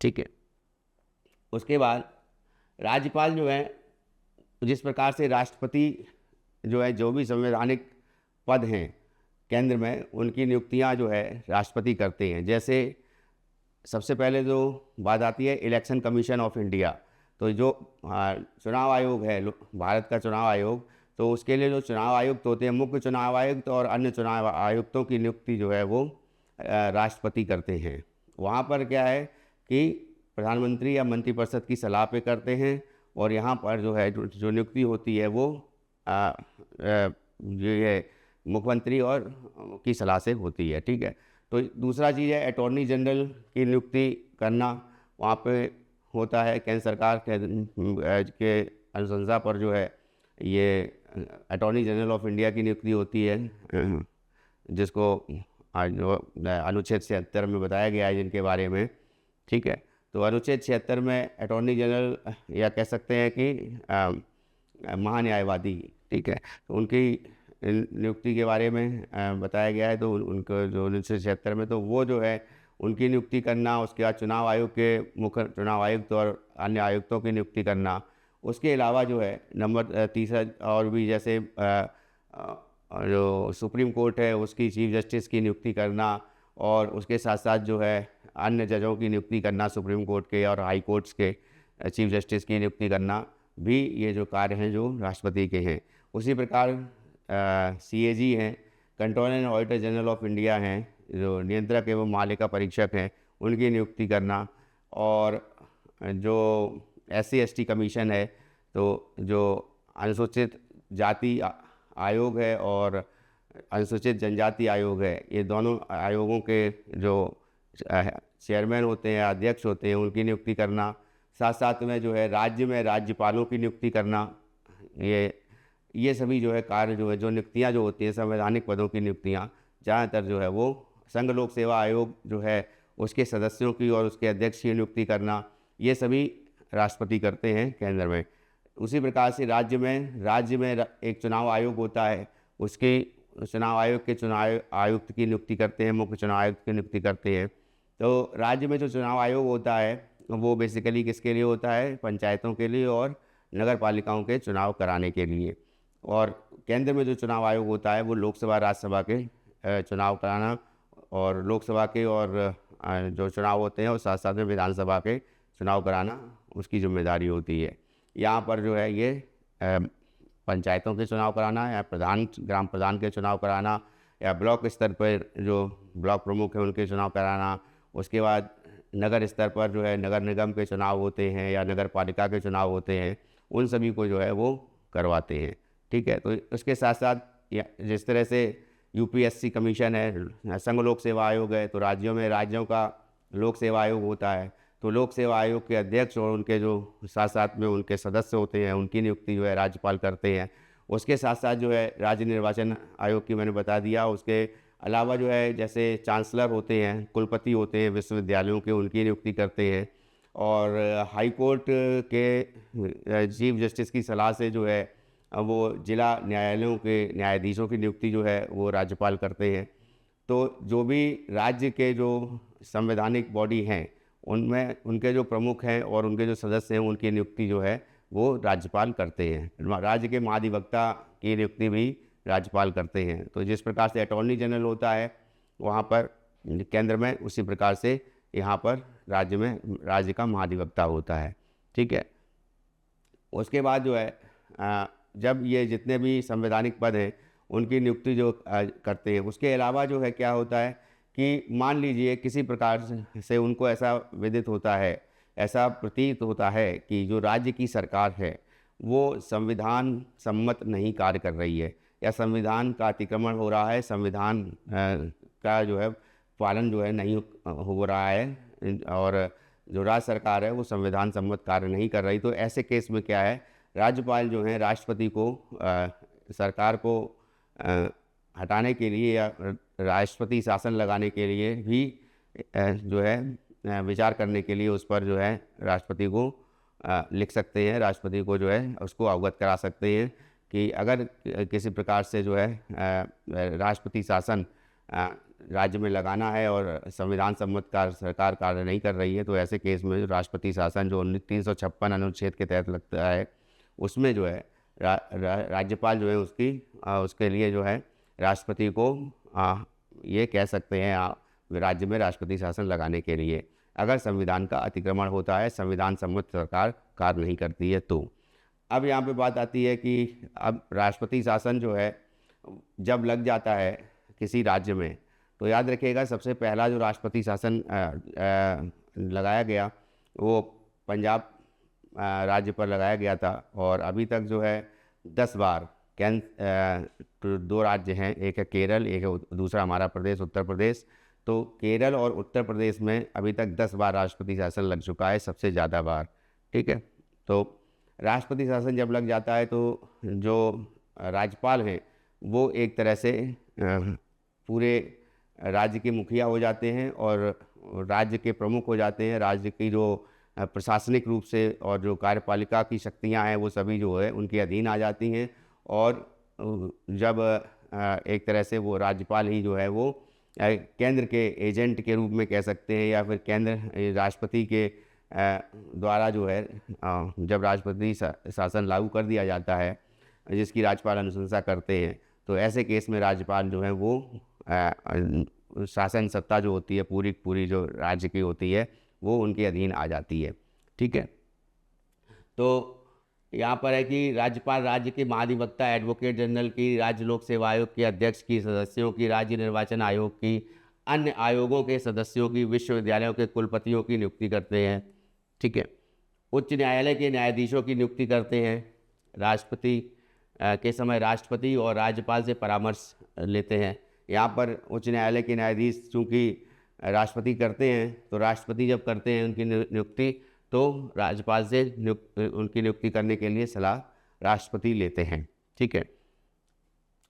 ठीक है, उसके बाद राज्यपाल जो है जिस प्रकार से राष्ट्रपति जो है जो भी संवैधानिक पद हैं केंद्र में, उनकी नियुक्तियां जो है राष्ट्रपति करते हैं। जैसे सबसे पहले जो बात आती है इलेक्शन कमीशन ऑफ इंडिया, तो जो चुनाव आयोग है भारत का चुनाव आयोग, तो उसके लिए जो चुनाव आयुक्त होते हैं, मुख्य चुनाव आयुक्त और अन्य चुनाव आयुक्तों की नियुक्ति जो है वो राष्ट्रपति करते हैं। वहाँ पर क्या है कि प्रधानमंत्री या मंत्रिपरिषद की सलाह पे करते हैं, और यहाँ पर जो है जो नियुक्ति होती है वो जो है मुख्यमंत्री और की सलाह से होती है। ठीक है, तो दूसरा चीज़ है अटॉर्नी जनरल की नियुक्ति करना, वहाँ पे होता है केंद्र सरकार के अनुशंसा पर जो है ये अटॉर्नी जनरल ऑफ इंडिया की नियुक्ति होती है, जिसको अनुच्छेद 76 में बताया गया है जिनके बारे में। ठीक है, तो अनुच्छेद 76 में अटॉर्नी जनरल या कह सकते हैं कि महान्यायवादी, ठीक है, तो उनकी नियुक्ति के बारे में बताया गया है। तो उनको जो 1976 में, तो वो जो है उनकी नियुक्ति करना, उसके बाद चुनाव आयोग के मुख्य चुनाव आयुक्त और अन्य आयुक्तों की नियुक्ति करना। उसके अलावा जो है नंबर तीसरा और भी जैसे जो सुप्रीम कोर्ट है उसकी चीफ जस्टिस की नियुक्ति करना, और उसके साथ साथ जो है अन्य जजों की नियुक्ति करना, सुप्रीम कोर्ट के और हाई कोर्ट्स के चीफ जस्टिस की नियुक्ति करना भी ये जो कार्य हैं जो राष्ट्रपति के हैं। उसी प्रकार CAG हैं, controller and auditor general of India हैं, जो नियंत्रक एवं मालिका परीक्षक हैं, उनकी नियुक्ति करना। और जो SC/ST कमीशन है, तो जो अनुसूचित जाति आयोग है और अनुसूचित जनजाति आयोग है, ये दोनों आयोगों के जो चेयरमैन होते हैं, अध्यक्ष होते हैं, उनकी नियुक्ति करना। साथ साथ में जो है राज्य में राज्यपालों की नियुक्ति करना। ये सभी जो है कार्य जो है, जो नियुक्तियां जो होती हैं संवैधानिक पदों की नियुक्तियां, ज़्यादातर जो है वो संघ लोक सेवा आयोग जो है उसके सदस्यों की और उसके अध्यक्ष की नियुक्ति करना, ये सभी राष्ट्रपति करते हैं केंद्र में। उसी प्रकार से राज्य में एक चुनाव आयोग होता है, उसके चुनाव आयोग के चुनाव आयुक्त की नियुक्ति करते हैं, मुख्य चुनाव आयुक्त की नियुक्ति करते हैं। तो राज्य में जो चुनाव आयोग होता है वो बेसिकली किसके लिए होता है? पंचायतों के लिए और नगर पालिकाओं के चुनाव कराने के लिए। और केंद्र में जो चुनाव आयोग होता है वो लोकसभा राज्यसभा के चुनाव कराना, और लोकसभा के और जो चुनाव होते हैं और साथ साथ में विधानसभा के चुनाव कराना उसकी जिम्मेदारी होती है। यहाँ पर जो है ये पंचायतों के चुनाव कराना, या ग्राम प्रधान के चुनाव कराना, या ब्लॉक स्तर पर जो ब्लॉक प्रमुख हैं उनके चुनाव कराना। उसके बाद नगर स्तर पर जो है नगर निगम के चुनाव होते हैं या नगर पालिका के चुनाव होते हैं, उन सभी को जो है वो करवाते हैं, ठीक है। तो उसके साथ साथ जिस तरह से UPSC कमीशन है, संघ लोक सेवा आयोग है, तो राज्यों का लोक सेवा आयोग होता है। तो लोक सेवा आयोग के अध्यक्ष और उनके जो साथ साथ में उनके सदस्य होते हैं, उनकी नियुक्ति जो है राज्यपाल करते हैं। उसके साथ साथ जो है राज्य निर्वाचन आयोग की मैंने बता दिया। उसके अलावा जो है जैसे चांसलर होते हैं, कुलपति होते हैं विश्वविद्यालयों के, उनकी नियुक्ति करते हैं। और हाई कोर्ट के चीफ जस्टिस की सलाह से जो है वो जिला न्यायालयों के न्यायाधीशों की नियुक्ति जो है वो राज्यपाल करते हैं। तो जो भी राज्य के जो संवैधानिक बॉडी हैं उनमें उनके जो प्रमुख हैं और उनके जो सदस्य हैं उनकी नियुक्ति जो है वो राज्यपाल करते हैं। राज्य के महाधिवक्ता की नियुक्ति भी राज्यपाल करते हैं। तो जिस प्रकार से अटॉर्नी जनरल होता है वहाँ पर केंद्र में, उसी प्रकार से यहाँ पर राज्य का महाधिवक्ता होता है, ठीक है। उसके बाद जो है जब ये जितने भी संवैधानिक पद हैं उनकी नियुक्ति जो करते हैं, उसके अलावा जो है क्या होता है कि मान लीजिए किसी प्रकार से उनको ऐसा विदित होता है, ऐसा प्रतीत होता है कि जो राज्य की सरकार है वो संविधान सम्मत नहीं कार्य कर रही है, या संविधान का अतिक्रमण हो रहा है, संविधान का जो है पालन जो है नहीं हो रहा है, और जो राज्य सरकार है वो संविधान सम्मत कार्य नहीं कर रही। तो ऐसे केस में क्या है, राज्यपाल जो हैं राष्ट्रपति को सरकार को हटाने के लिए या राष्ट्रपति शासन लगाने के लिए भी जो है विचार करने के लिए उस पर जो है राष्ट्रपति को लिख सकते हैं, राष्ट्रपति को जो है उसको अवगत करा सकते हैं कि अगर किसी प्रकार से जो है राष्ट्रपति शासन राज्य में लगाना है और संविधान सम्मत सरकार कार्य नहीं कर रही है, तो ऐसे केस में राष्ट्रपति शासन जो 356 अनुच्छेद के तहत लगता है उसमें जो है राज्यपाल जो है उसके लिए जो है राष्ट्रपति को ये कह सकते हैं राज्य में राष्ट्रपति शासन लगाने के लिए, अगर संविधान का अतिक्रमण होता है, संविधान सम्मत सरकार कार्य नहीं करती है। तो अब यहाँ पे बात आती है कि अब राष्ट्रपति शासन जो है जब लग जाता है किसी राज्य में, तो याद रखिएगा सबसे पहला जो राष्ट्रपति शासन लगाया गया वो पंजाब राज्य पर लगाया गया था, और अभी तक जो है 10 बार तो 2 राज्य हैं, एक है केरल, एक है दूसरा हमारा प्रदेश उत्तर प्रदेश। तो केरल और उत्तर प्रदेश में अभी तक 10 बार राष्ट्रपति शासन लग चुका है, सबसे ज़्यादा बार, ठीक है। तो राष्ट्रपति शासन जब लग जाता है तो जो राज्यपाल हैं वो एक तरह से पूरे राज्य के मुखिया हो जाते हैं, और राज्य के प्रमुख हो जाते हैं। राज्य की जो प्रशासनिक रूप से और जो कार्यपालिका की शक्तियां हैं वो सभी जो है उनके अधीन आ जाती हैं। और जब एक तरह से वो राज्यपाल ही जो है वो केंद्र के एजेंट के रूप में कह सकते हैं, या फिर केंद्र राष्ट्रपति के द्वारा जो है जब राष्ट्रपति शासन लागू कर दिया जाता है जिसकी राज्यपाल अनुशंसा करते हैं, तो ऐसे केस में राज्यपाल जो है वो शासन सत्ता जो होती है पूरी पूरी जो राज्य की होती है वो उनके अधीन आ जाती है। ठीक है, तो यहाँ पर है कि राज्यपाल राज्य के महाधिवक्ता, एडवोकेट जनरल की, राज्य लोक सेवा आयोग के अध्यक्ष की, सदस्यों की, राज्य निर्वाचन आयोग की, अन्य आयोगों के सदस्यों की, विश्वविद्यालयों के कुलपतियों की नियुक्ति करते हैं। ठीक है, उच्च न्यायालय के न्यायाधीशों की नियुक्ति करते हैं। राष्ट्रपति के समय राष्ट्रपति और राज्यपाल से परामर्श लेते हैं। यहाँ पर उच्च न्यायालय के न्यायाधीश चूँकि राष्ट्रपति करते हैं, तो राष्ट्रपति जब करते हैं उनकी नियुक्ति, तो राज्यपाल से उनकी नियुक्ति करने के लिए सलाह राष्ट्रपति लेते हैं। ठीक है,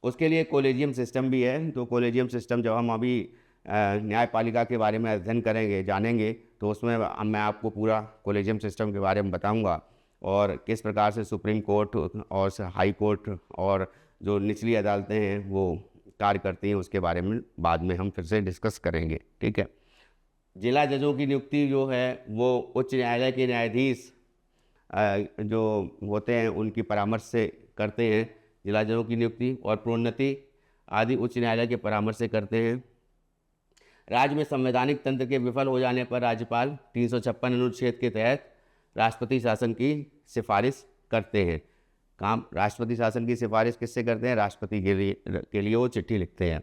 उसके लिए कोलेजियम सिस्टम भी है। तो कोलेजियम सिस्टम जब हम अभी न्यायपालिका के बारे में अध्ययन करेंगे, जानेंगे, तो उसमें मैं आपको पूरा कोलेजियम सिस्टम के बारे में बताऊंगा और किस प्रकार से सुप्रीम कोर्ट और हाई कोर्ट और जो निचली अदालतें हैं वो कार्य करती हैं, उसके बारे में बाद में हम फिर से डिस्कस करेंगे। ठीक है, जिला जजों की नियुक्ति जो है वो उच्च न्यायालय के न्यायाधीश जो होते हैं उनकी परामर्श से करते हैं जिला जजों की नियुक्ति, और प्रोन्नति आदि उच्च न्यायालय के परामर्श से करते हैं। राज्य में संवैधानिक तंत्र के विफल हो जाने पर राज्यपाल 356 अनुच्छेद के तहत राष्ट्रपति शासन की सिफारिश करते हैं। काम राष्ट्रपति शासन की सिफारिश किससे करते हैं? राष्ट्रपति के लिए वो चिट्ठी लिखते हैं।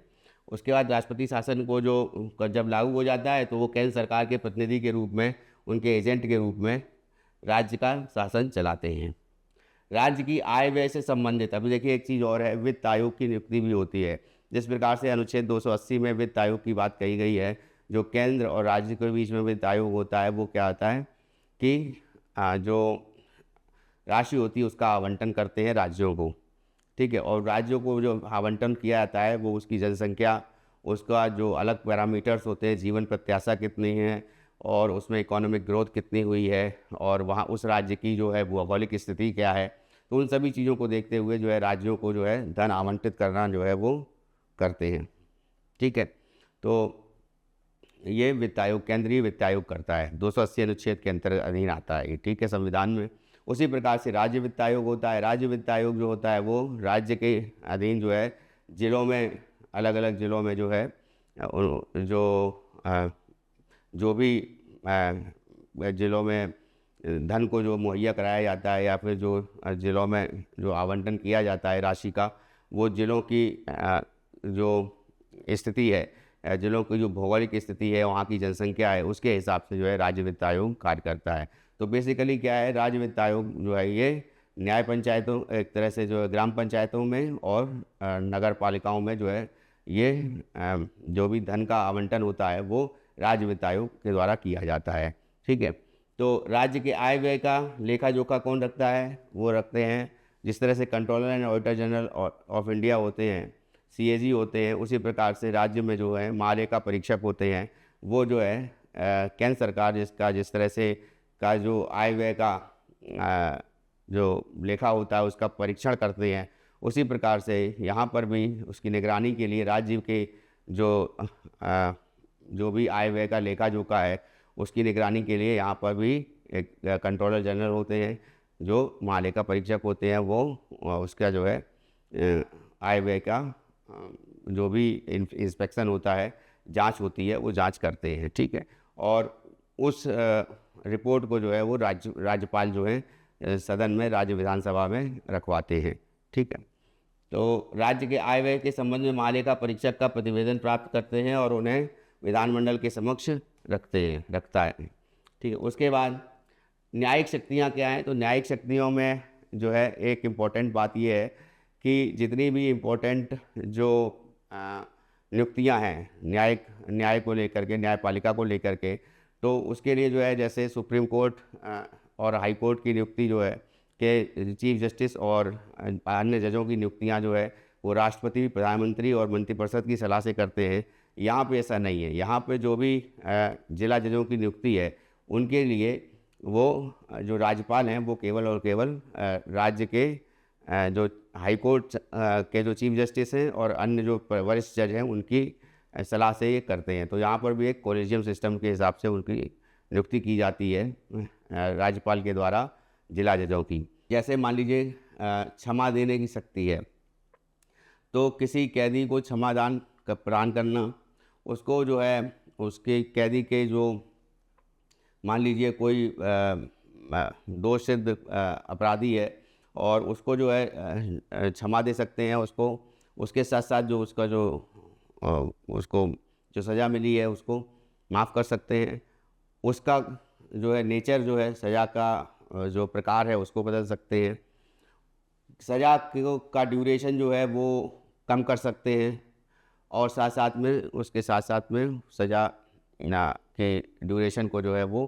उसके बाद राष्ट्रपति शासन को जो जब लागू हो जाता है तो वो केंद्र सरकार के प्रतिनिधि के रूप में, उनके एजेंट के रूप में राज्य का शासन चलाते हैं। राज्य की आय व्यय से संबंधित, अभी देखिए एक चीज़ और है, वित्त आयोग की नियुक्ति भी होती है। जिस प्रकार से अनुच्छेद 280 में वित्त आयोग की बात कही गई है, जो केंद्र और राज्य के बीच में वित्त आयोग होता है, वो क्या होता है कि जो राशि होती है उसका आवंटन करते हैं राज्यों को। ठीक है, और राज्यों को जो आवंटन किया जाता है वो उसकी जनसंख्या, उसका जो अलग पैरामीटर्स होते हैं, जीवन प्रत्याशा कितनी है और उसमें इकोनॉमिक ग्रोथ कितनी हुई है, और वहाँ उस राज्य की जो है भौगोलिक स्थिति क्या है, तो उन सभी चीज़ों को देखते हुए जो है राज्यों को जो है धन आवंटित करना जो है वो करते हैं। ठीक है, तो ये वित्त आयोग, केंद्रीय वित्त आयोग करता है, 280 अनुच्छेद के अंतर्गत अधीन आता है ये। ठीक है, संविधान में। उसी प्रकार से राज्य वित्त आयोग होता है। राज्य वित्त आयोग जो होता है वो राज्य के अधीन जो है जिलों में, अलग अलग जिलों में जो है जो भी जिलों में धन को जो मुहैया कराया जाता है या फिर जो जिलों में जो आवंटन किया जाता है राशि का, वो जिलों की जो स्थिति है, जिलों की जो भौगोलिक स्थिति है, वहाँ की जनसंख्या है, उसके हिसाब से जो है राज्य वित्त आयोग कार्य करता है। तो बेसिकली क्या है, राज्य वित्त आयोग जो है ये न्याय पंचायतों, एक तरह से जो है ग्राम पंचायतों में और नगर पालिकाओं में जो है ये जो भी धन का आवंटन होता है वो राज्य वित्त आयोग के द्वारा किया जाता है। ठीक है, तो राज्य के आय व्यय का लेखा जोखा कौन रखता है? वो रखते हैं, जिस तरह से controller and auditor general of India होते हैं, CAG होते हैं, उसी प्रकार से राज्य में जो है महालेखा परीक्षक होते हैं। वो जो है केंद्र सरकार जिस तरह से का जो आय व्यय का जो लेखा होता है उसका परीक्षण करते हैं, उसी प्रकार से यहाँ पर भी उसकी निगरानी के लिए राज्य के जो भी आय व्यय का लेखा जोखा है उसकी निगरानी के लिए यहाँ पर भी एक कंट्रोलर जनरल होते हैं, जो महालेखा परीक्षक होते हैं। वो उसका जो है आय व्यय का जो भी इंस्पेक्शन होता है, जांच होती है, वो जांच करते हैं। ठीक है, और उस रिपोर्ट को जो है वो राज्यपाल जो है सदन में, राज्य विधानसभा में रखवाते हैं। ठीक है, तो राज्य के आय व्यय के संबंध में महालेखा परीक्षक का प्रतिवेदन प्राप्त करते हैं और उन्हें विधानमंडल के समक्ष रखता है। ठीक है, उसके बाद न्यायिक शक्तियाँ क्या हैं? तो न्यायिक शक्तियों में जो है एक इम्पॉर्टेंट बात यह है कि जितनी भी इम्पोर्टेंट जो नियुक्तियां हैं न्याय को लेकर के, न्यायपालिका को लेकर के, तो उसके लिए जो है जैसे सुप्रीम कोर्ट और हाई कोर्ट की नियुक्ति जो है कि चीफ जस्टिस और अन्य जजों की नियुक्तियां जो है वो राष्ट्रपति, प्रधानमंत्री और मंत्रिपरिषद की सलाह से करते हैं। यहाँ पे ऐसा नहीं है। यहाँ पे जो भी जिला जजों की नियुक्ति है उनके लिए वो जो राज्यपाल हैं वो केवल और केवल राज्य के जो हाई कोर्ट के जो चीफ जस्टिस हैं और अन्य जो वरिष्ठ जज हैं उनकी सलाह से ये करते हैं। तो यहाँ पर भी एक कॉलेजियम सिस्टम के हिसाब से उनकी नियुक्ति की जाती है राज्यपाल के द्वारा जिला जजों की। जैसे मान लीजिए क्षमा देने की शक्ति है, तो किसी कैदी को क्षमादान का प्रदान करना, उसको जो है उसके कैदी के जो मान लीजिए कोई दोष सिद्ध अपराधी है और उसको जो है क्षमा दे सकते हैं उसको। उसके साथ साथ जो उसका जो उसको जो सज़ा मिली है उसको माफ़ कर सकते हैं। उसका जो है नेचर जो है सज़ा का जो प्रकार है उसको बदल सकते हैं। सज़ा का ड्यूरेशन जो है वो कम कर सकते हैं और साथ साथ में उसके साथ साथ में सज़ा के ड्यूरेशन को जो है वो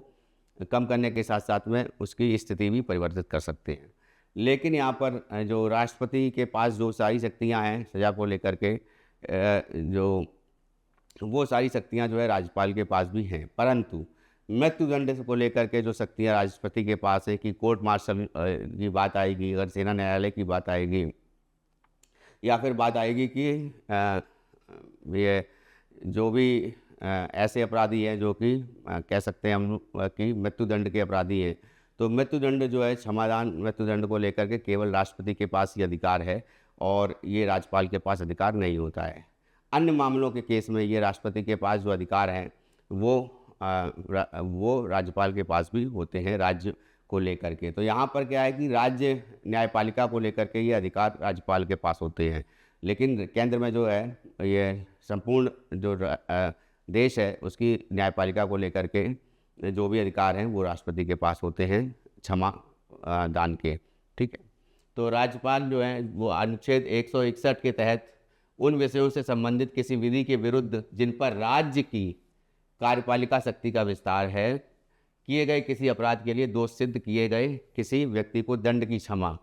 कम करने के साथ साथ में उसकी स्थिति भी परिवर्तित कर सकते हैं। लेकिन यहाँ पर जो राष्ट्रपति के पास जो सारी शक्तियाँ हैं सज़ा को लेकर के जो वो सारी शक्तियाँ जो है राज्यपाल के पास भी हैं, परंतु मृत्युदंड को लेकर के जो शक्तियाँ राष्ट्रपति के पास है कि कोर्ट मार्शल की बात आएगी, अगर सेना न्यायालय की बात आएगी, या फिर बात आएगी कि ये जो भी ऐसे अपराधी हैं जो कि कह सकते हैं हम कि मृत्युदंड के अपराधी हैं, तो मृत्युदंड जो है क्षमादान मृत्युदंड को लेकर के केवल राष्ट्रपति के पास ये अधिकार है और ये राज्यपाल के पास अधिकार नहीं होता है। अन्य मामलों के केस में ये राष्ट्रपति के पास जो अधिकार हैं वो राज्यपाल के पास भी होते हैं राज्य को लेकर के। तो यहाँ पर क्या है कि राज्य न्यायपालिका को लेकर के ये अधिकार राज्यपाल के पास होते हैं, लेकिन केंद्र में जो है ये संपूर्ण जो देश है उसकी न्यायपालिका को लेकर के जो भी अधिकार हैं वो राष्ट्रपति के पास होते हैं क्षमा दान के। ठीक है, तो राज्यपाल जो है वो अनुच्छेद 161 के तहत उन विषयों से संबंधित किसी विधि के विरुद्ध जिन पर राज्य की कार्यपालिका शक्ति का विस्तार है, किए गए किसी अपराध के लिए दोष सिद्ध किए गए किसी व्यक्ति को दंड की क्षमा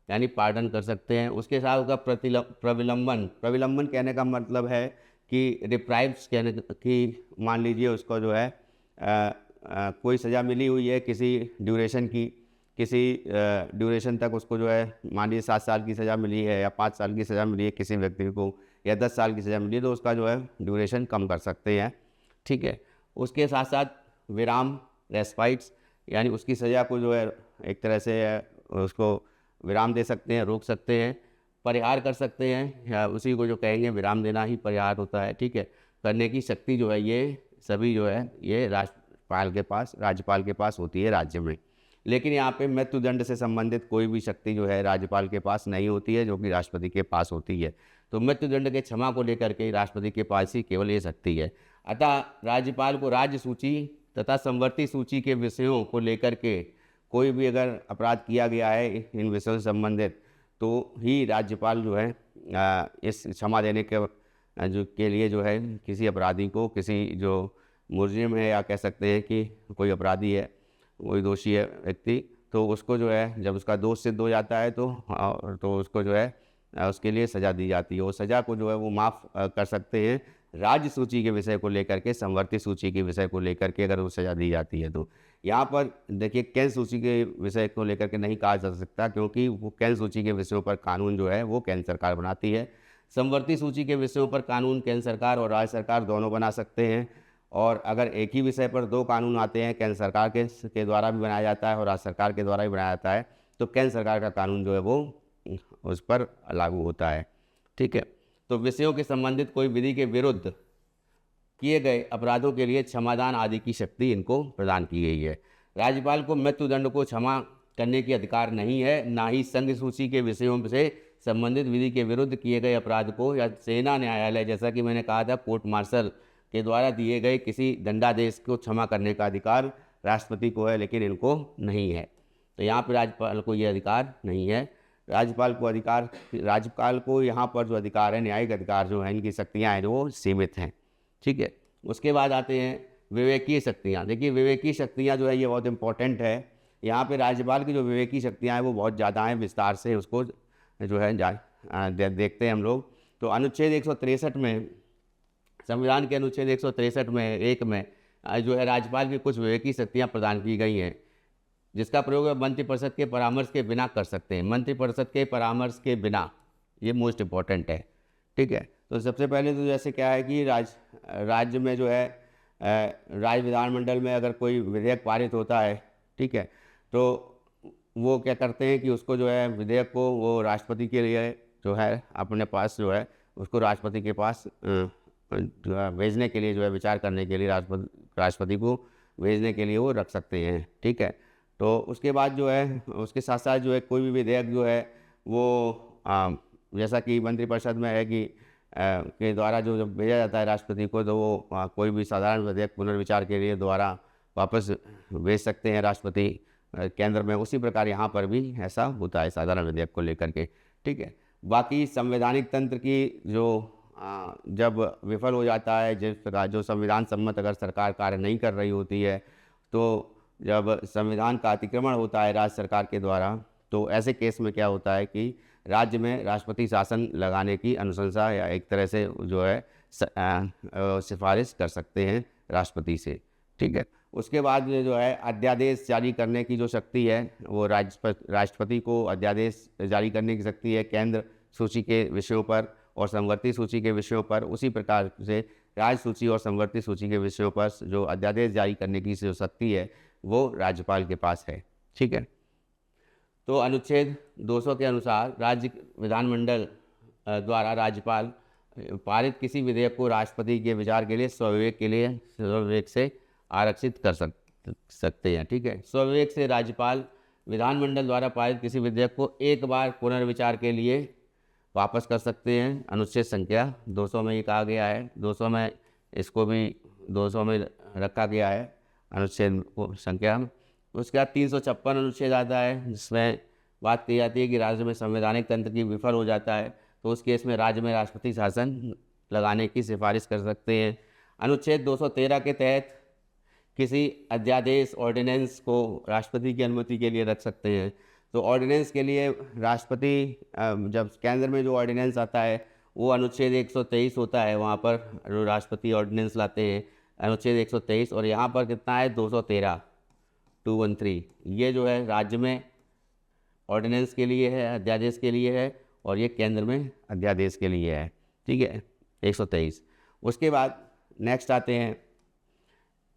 यानी पार्डन कर सकते हैं। उसके साथ उसका प्रविलंबन कहने का मतलब है कि रिप्राइव्स कहने की, मान लीजिए उसको जो है कोई सज़ा मिली हुई है किसी ड्यूरेशन की, किसी ड्यूरेशन तक उसको जो है मान लीजिए 7 साल की सज़ा मिली है या 5 साल की सज़ा मिली है किसी व्यक्ति को, या 10 साल की सज़ा मिली है, तो उसका जो है ड्यूरेशन कम कर सकते हैं। ठीक है, उसके साथ साथ विराम रेस्पाइट्स यानी उसकी सज़ा को जो है एक तरह से उसको विराम दे सकते हैं, रोक सकते हैं, परिहार कर सकते हैं, या उसी को जो कहेंगे विराम देना ही परिहार होता है। ठीक है, करने की शक्ति जो है ये सभी जो है ये राज्यपाल के पास होती है राज्य में। लेकिन यहाँ पे मृत्युदंड से संबंधित कोई भी शक्ति जो है राज्यपाल के पास नहीं होती है, जो कि राष्ट्रपति के पास होती है। तो मृत्युदंड के क्षमा को लेकर के राष्ट्रपति के पास ही केवल ये शक्ति है। अतः राज्यपाल को राज्य सूची तथा संवर्ती सूची के विषयों को लेकर के कोई भी अगर अपराध किया गया है इन विषयों से संबंधित, तो ही राज्यपाल जो है इस क्षमा देने के लिए जो है किसी अपराधी को, किसी जो मुजरिम है या कह सकते हैं कि कोई अपराधी है, कोई दोषी है व्यक्ति, तो उसको जो है जब उसका दोष सिद्ध हो जाता है तो उसको जो है उसके लिए सज़ा दी जाती है। वो सज़ा को जो है वो माफ़ कर सकते हैं राज्य सूची के विषय को लेकर के, संवर्ती सूची के विषय को लेकर के अगर वो सज़ा दी जाती है। तो यहाँ पर देखिए केंद्र सूची के विषय को लेकर के नहीं कहा जा सकता, क्योंकि वो केंद्र सूची के विषयों पर कानून जो है वो केंद्र सरकार बनाती है। संवर्ती सूची के विषयों पर कानून केंद्र सरकार और राज्य सरकार दोनों बना सकते हैं, और अगर एक ही विषय पर 2 कानून आते हैं, केंद्र सरकार के द्वारा भी बनाया जाता है और राज्य सरकार के द्वारा भी बनाया जाता है, तो केंद्र सरकार का कानून जो है वो उस पर लागू होता है। ठीक है, तो विषयों के संबंधित कोई विधि के विरुद्ध किए गए अपराधों के लिए क्षमादान आदि की शक्ति इनको प्रदान की गई है। राज्यपाल को मृत्युदंड को क्षमा करने की अधिकार नहीं है, ना ही संघ सूची के विषयों से संबंधित विधि के विरुद्ध किए गए अपराध को या सेना न्यायालय, जैसा कि मैंने कहा था, कोर्ट मार्शल के द्वारा दिए गए किसी दंडादेश को क्षमा करने का अधिकार राष्ट्रपति को है, लेकिन इनको नहीं है। तो यहाँ पर राज्यपाल को ये अधिकार नहीं है। राज्यपाल को यहाँ पर जो अधिकार है, न्यायिक अधिकार जो है, इनकी शक्तियाँ हैं जो वो सीमित हैं। ठीक है, उसके बाद आते हैं विवेकीय शक्तियाँ। देखिए विवेकीय शक्तियाँ जो है ये बहुत इंपॉर्टेंट है। यहाँ पे राज्यपाल की जो विवेकीय शक्तियाँ हैं वो बहुत ज़्यादा हैं, विस्तार से उसको जो है देखते हैं हम लोग। तो अनुच्छेद 163 में संविधान के अनुच्छेद 163 में एक में जो है राज्यपाल की कुछ विवेकी शक्तियाँ प्रदान की गई हैं, जिसका प्रयोग मंत्रिपरिषद के परामर्श के बिना कर सकते हैं। मंत्रिपरिषद के परामर्श के बिना, ये मोस्ट इम्पॉर्टेंट है, ठीक है। तो सबसे पहले तो जैसे क्या है कि राज्य में जो है राज्य विधानमंडल में अगर कोई विधेयक पारित होता है, ठीक है, तो वो क्या करते हैं कि उसको जो है विधेयक को वो राष्ट्रपति के लिए जो है अपने पास जो है उसको राष्ट्रपति के पास भेजने के लिए जो है विचार करने के लिए राष्ट्रपति को भेजने के लिए वो रख सकते हैं, ठीक है। तो उसके बाद जो है उसके साथ साथ जो है कोई भी विधेयक जो है वो जैसा कि मंत्रिपरिषद में है कि के द्वारा जो जब भेजा जाता है राष्ट्रपति को, तो वो कोई भी साधारण विधेयक पुनर्विचार के लिए द्वारा वापस भेज सकते हैं राष्ट्रपति केंद्र में। उसी प्रकार यहाँ पर भी ऐसा होता है साधारण विधेयक को लेकर के, ठीक है। बाकी संवैधानिक तंत्र की जो जब विफल हो जाता है, जिस प्रकार जो संविधान सम्मत अगर सरकार कार्य नहीं कर रही होती है, तो जब संविधान का अतिक्रमण होता है राज्य सरकार के द्वारा, तो ऐसे केस में क्या होता है कि राज्य में राष्ट्रपति शासन लगाने की अनुशंसा या एक तरह से जो है सिफारिश कर सकते हैं राष्ट्रपति से, ठीक है। उसके बाद जो है अध्यादेश जारी करने की जो शक्ति है वो राष्ट्रपति को अध्यादेश जारी करने की शक्ति है केंद्र सूची के विषयों पर और समवर्ती सूची के विषयों पर। उसी प्रकार से राज्य सूची और समवर्ती सूची के विषयों पर जो अध्यादेश जारी करने की जो शक्ति है वो राज्यपाल के पास है, ठीक है। तो अनुच्छेद 200 के अनुसार राज्य विधानमंडल द्वारा राज्यपाल पारित किसी विधेयक को राष्ट्रपति के विचार के लिए स्वविवेक से आरक्षित कर सकते हैं, ठीक है। स्वविवेक से राज्यपाल विधानमंडल द्वारा पारित किसी विधेयक को एक बार पुनर्विचार के लिए वापस कर सकते हैं। अनुच्छेद संख्या 200 में ये कहा गया है, 200 में इसको भी 200 में रखा गया है अनुच्छेद संख्या। उसके बाद 356 अनुच्छेद आता है, जिसमें बात की जाती है कि राज्य में संवैधानिक तंत्र की विफल हो जाता है तो उस केस में राज्य में राष्ट्रपति शासन लगाने की सिफारिश कर सकते हैं। अनुच्छेद 213 के तहत किसी अध्यादेश ऑर्डिनेंस को राष्ट्रपति की अनुमति के लिए रख सकते हैं। तो ऑर्डिनेंस के लिए राष्ट्रपति जब केंद्र में जो ऑर्डिनेंस आता है वो अनुच्छेद 123 होता है, वहाँ पर जो राष्ट्रपति ऑर्डिनेंस लाते हैं अनुच्छेद 123, और यहाँ पर कितना है 213 213, ये जो है राज्य में ऑर्डिनेंस के लिए है, अध्यादेश के लिए है, और ये केंद्र में अध्यादेश के लिए है, ठीक है 123। उसके बाद नेक्स्ट आते हैं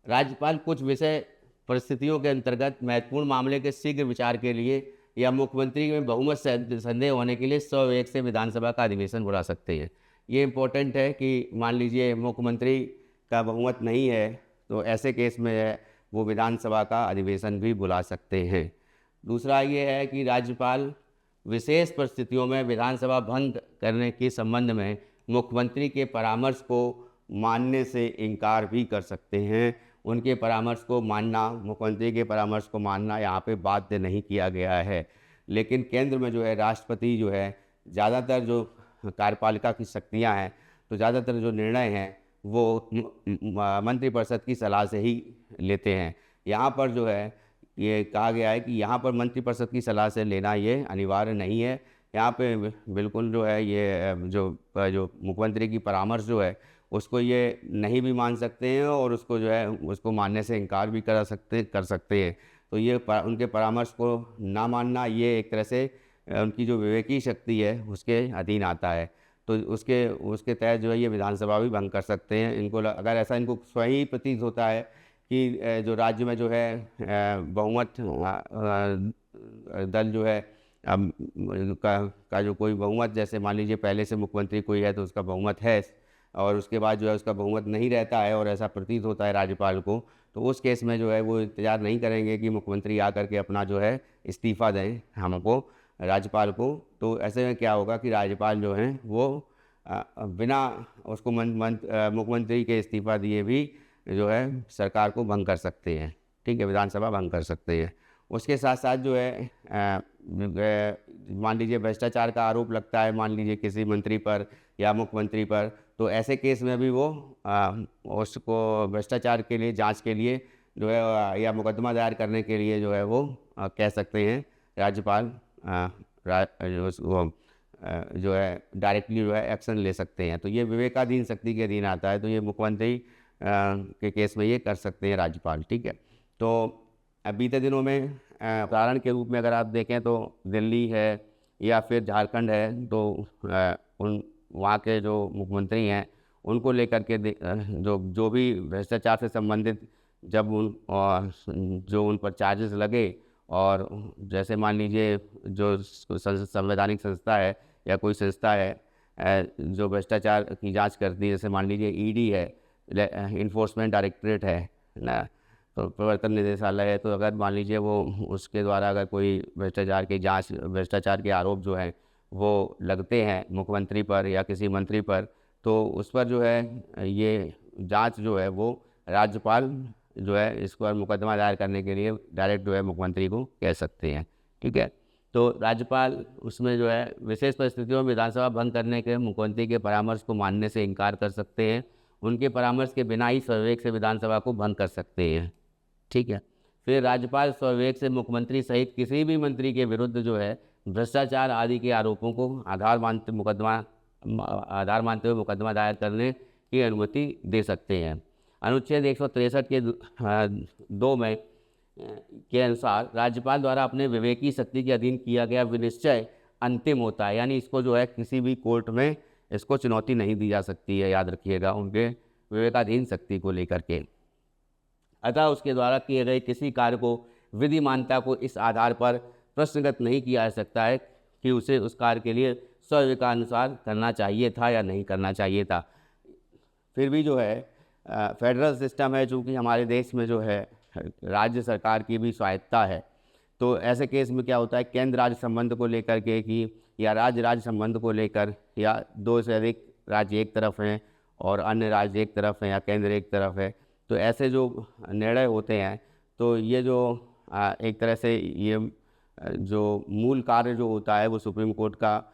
राज्यपाल कुछ विषय परिस्थितियों के अंतर्गत महत्वपूर्ण मामले के शीघ्र विचार के लिए या मुख्यमंत्री में बहुमत संदेह होने के लिए स्वविवेक से विधानसभा का अधिवेशन बुला सकते हैं। ये इम्पोर्टेंट है कि मान लीजिए मुख्यमंत्री का बहुमत नहीं है तो ऐसे केस में है वो विधानसभा का अधिवेशन भी बुला सकते हैं। दूसरा ये है कि राज्यपाल विशेष परिस्थितियों में विधानसभा भंग करने के संबंध में मुख्यमंत्री के परामर्श को मानने से इनकार भी कर सकते हैं। उनके परामर्श को मानना, मुख्यमंत्री के परामर्श को मानना यहाँ पे बाध्य नहीं किया गया है। लेकिन केंद्र में जो है राष्ट्रपति जो है ज़्यादातर जो कार्यपालिका की शक्तियाँ हैं, तो ज़्यादातर जो निर्णय हैं वो मंत्रिपरिषद की सलाह से ही लेते हैं। यहाँ पर जो है ये कहा गया है कि यहाँ पर मंत्रिपरिषद की सलाह से लेना ये अनिवार्य नहीं है। यहाँ पे बिल्कुल जो है ये जो मुख्यमंत्री की परामर्श जो है उसको ये नहीं भी मान सकते हैं और उसको जो है उसको मानने से इनकार भी कर सकते हैं। तो ये उनके परामर्श को ना मानना ये एक तरह से उनकी जो विवेकी शक्ति है उसके अधीन आता है। तो उसके तहत जो है ये विधानसभा भी भंग कर सकते हैं। इनको अगर ऐसा इनको स्वयं ही प्रतीत होता है कि जो राज्य में जो है बहुमत दल जो है का जो कोई बहुमत, जैसे मान लीजिए पहले से मुख्यमंत्री कोई है तो उसका बहुमत है और उसके बाद जो है उसका बहुमत नहीं रहता है और ऐसा प्रतीत होता है राज्यपाल को, तो उस केस में जो है वो इंतज़ार नहीं करेंगे कि मुख्यमंत्री आकर के अपना जो है इस्तीफ़ा दें हमको राज्यपाल को। तो ऐसे में क्या होगा कि राज्यपाल जो हैं वो बिना उसको मुख्यमंत्री के इस्तीफ़ा दिए भी जो है सरकार को भंग कर सकते हैं, ठीक है, विधानसभा भंग कर सकते हैं। उसके साथ साथ जो है मान लीजिए भ्रष्टाचार का आरोप लगता है मान लीजिए किसी मंत्री पर या मुख्यमंत्री पर, तो ऐसे केस में भी वो उसको भ्रष्टाचार के लिए जांच के लिए जो है या मुकदमा दायर करने के लिए जो है वो कह सकते हैं राज्यपाल जो है डायरेक्टली जो है एक्शन ले सकते हैं। तो ये विवेकाधीन शक्ति के अधीन आता है, तो ये मुख्यमंत्री के केस में ये कर सकते हैं राज्यपाल, ठीक है। तो बीते दिनों में उदाहरण के रूप में अगर आप देखें तो दिल्ली है या फिर झारखंड है, तो उन वहाँ के जो मुख्यमंत्री हैं उनको लेकर के जो भी भ्रष्टाचार से संबंधित जब जो उन पर चार्जेस लगे, और जैसे मान लीजिए जो संवैधानिक संस्था है या कोई संस्था है जो भ्रष्टाचार की जांच करती है, जैसे मान लीजिए ईडी है, इन्फोर्समेंट डायरेक्टरेट है ना, तो प्रवर्तन निदेशालय है, तो अगर मान लीजिए वो उसके द्वारा अगर कोई भ्रष्टाचार की जांच, भ्रष्टाचार के आरोप जो हैं वो लगते हैं मुख्यमंत्री पर या किसी मंत्री पर, तो उस पर जो है ये जांच जो है वो राज्यपाल जो है इस पर मुकदमा दायर करने के लिए डायरेक्ट जो है मुख्यमंत्री को कह सकते हैं, ठीक है। तो राज्यपाल उसमें जो है विशेष परिस्थितियों में विधानसभा भंग करने के मुख्यमंत्री के परामर्श को मानने से इनकार कर सकते हैं। उनके परामर्श के बिना ही स्वविवेक से विधानसभा को भंग कर सकते हैं, ठीक है। फिर राज्यपाल स्वविवेक से मुख्यमंत्री सहित किसी भी मंत्री के विरुद्ध जो है भ्रष्टाचार आदि के आरोपों को आधार मानते हुए मुकदमा दायर करने की अनुमति दे सकते हैं। अनुच्छेद 163 के 2 में के अनुसार राज्यपाल द्वारा अपने विवेकी शक्ति के अधीन किया गया विनिश्चय अंतिम होता है, यानी इसको जो है किसी भी कोर्ट में इसको चुनौती नहीं दी जा सकती है, याद रखिएगा, उनके विवेकाधीन शक्ति को लेकर के। अतः उसके द्वारा किए गए किसी कार्य को विधि मान्यता को इस आधार पर प्रश्नगत नहीं किया जा सकता है कि उसे उस कार्य के लिए स्वविवेकानुसार करना चाहिए था या नहीं करना चाहिए था। फिर भी जो है फेडरल सिस्टम है, चूँकि हमारे देश में जो है राज्य सरकार की भी स्वायत्ता है, तो ऐसे केस में क्या होता है, केंद्र राज्य संबंध को लेकर के कि या राज्य संबंध को लेकर, या 2 से अधिक राज्य एक तरफ हैं और अन्य राज्य एक तरफ हैं या केंद्र एक तरफ है, तो ऐसे जो निर्णय होते हैं, तो ये जो एक तरह से ये जो मूल कार्य जो होता है वो सुप्रीम कोर्ट का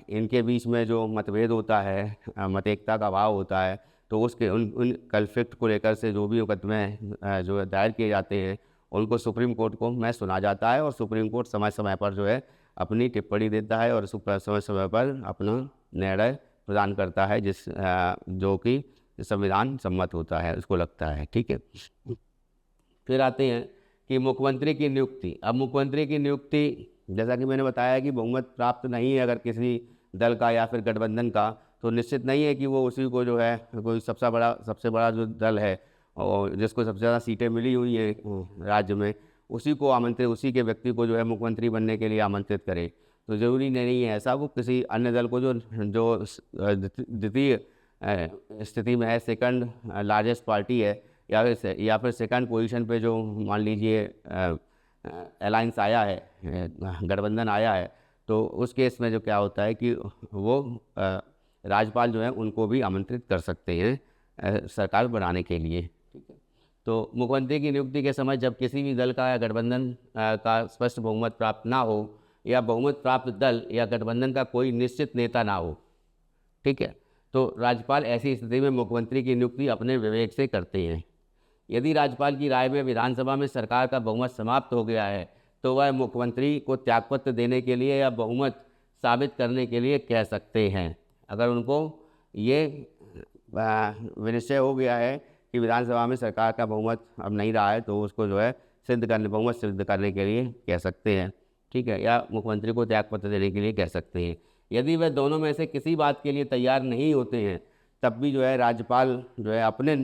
इनके बीच में जो मतभेद होता है, मत एकता का अभाव होता है, तो उसके उन कन्फ्लिक्ट को लेकर से जो भी मुकदमे जो दायर किए जाते हैं उनको सुप्रीम कोर्ट को में सुना जाता है, और सुप्रीम कोर्ट समय समय पर जो है अपनी टिप्पणी देता है और समय समय पर अपना निर्णय प्रदान करता है, जो कि संविधान सम्मत होता है, उसको लगता है, ठीक है। फिर आते हैं कि मुख्यमंत्री की नियुक्ति। अब मुख्यमंत्री की नियुक्ति, जैसा कि मैंने बताया कि बहुमत प्राप्त नहीं है अगर किसी दल का या फिर गठबंधन का, तो निश्चित नहीं है कि वो उसी को जो है कोई सबसे बड़ा जो दल है और जिसको सबसे ज़्यादा सीटें मिली हुई है राज्य में, उसी को आमंत्रित, उसी के व्यक्ति को जो है मुख्यमंत्री बनने के लिए आमंत्रित करे। तो ज़रूरी नहीं है ऐसा, वो किसी अन्य दल को जो द्वितीय स्थिति में है, सेकंड लार्जेस्ट पार्टी है, या फिर सेकंड पोजीशन पे जो मान लीजिए अलायंस आया है, गठबंधन आया है, तो उस केस में जो क्या होता है कि वो राज्यपाल जो है उनको भी आमंत्रित कर सकते हैं सरकार बनाने के लिए, ठीक है। तो मुख्यमंत्री की नियुक्ति के समय जब किसी भी दल का या गठबंधन का स्पष्ट बहुमत प्राप्त ना हो, या बहुमत प्राप्त दल या गठबंधन का कोई निश्चित नेता ना हो, ठीक है, तो राज्यपाल ऐसी स्थिति में मुख्यमंत्री की नियुक्ति अपने विवेक से करते हैं। यदि राज्यपाल की राय में विधानसभा में सरकार का बहुमत समाप्त हो गया है, तो वह मुख्यमंत्री को त्यागपत्र देने के लिए या बहुमत साबित करने के लिए कह सकते हैं। अगर उनको ये विनिश्चय हो गया है कि विधानसभा में सरकार का बहुमत अब नहीं रहा है, तो उसको जो है बहुमत सिद्ध करने के लिए कह सकते हैं, ठीक है, या मुख्यमंत्री को त्यागपत्र देने के लिए कह सकते हैं। यदि वह दोनों में से किसी बात के लिए तैयार नहीं होते हैं, तब भी जो है राज्यपाल जो है अपने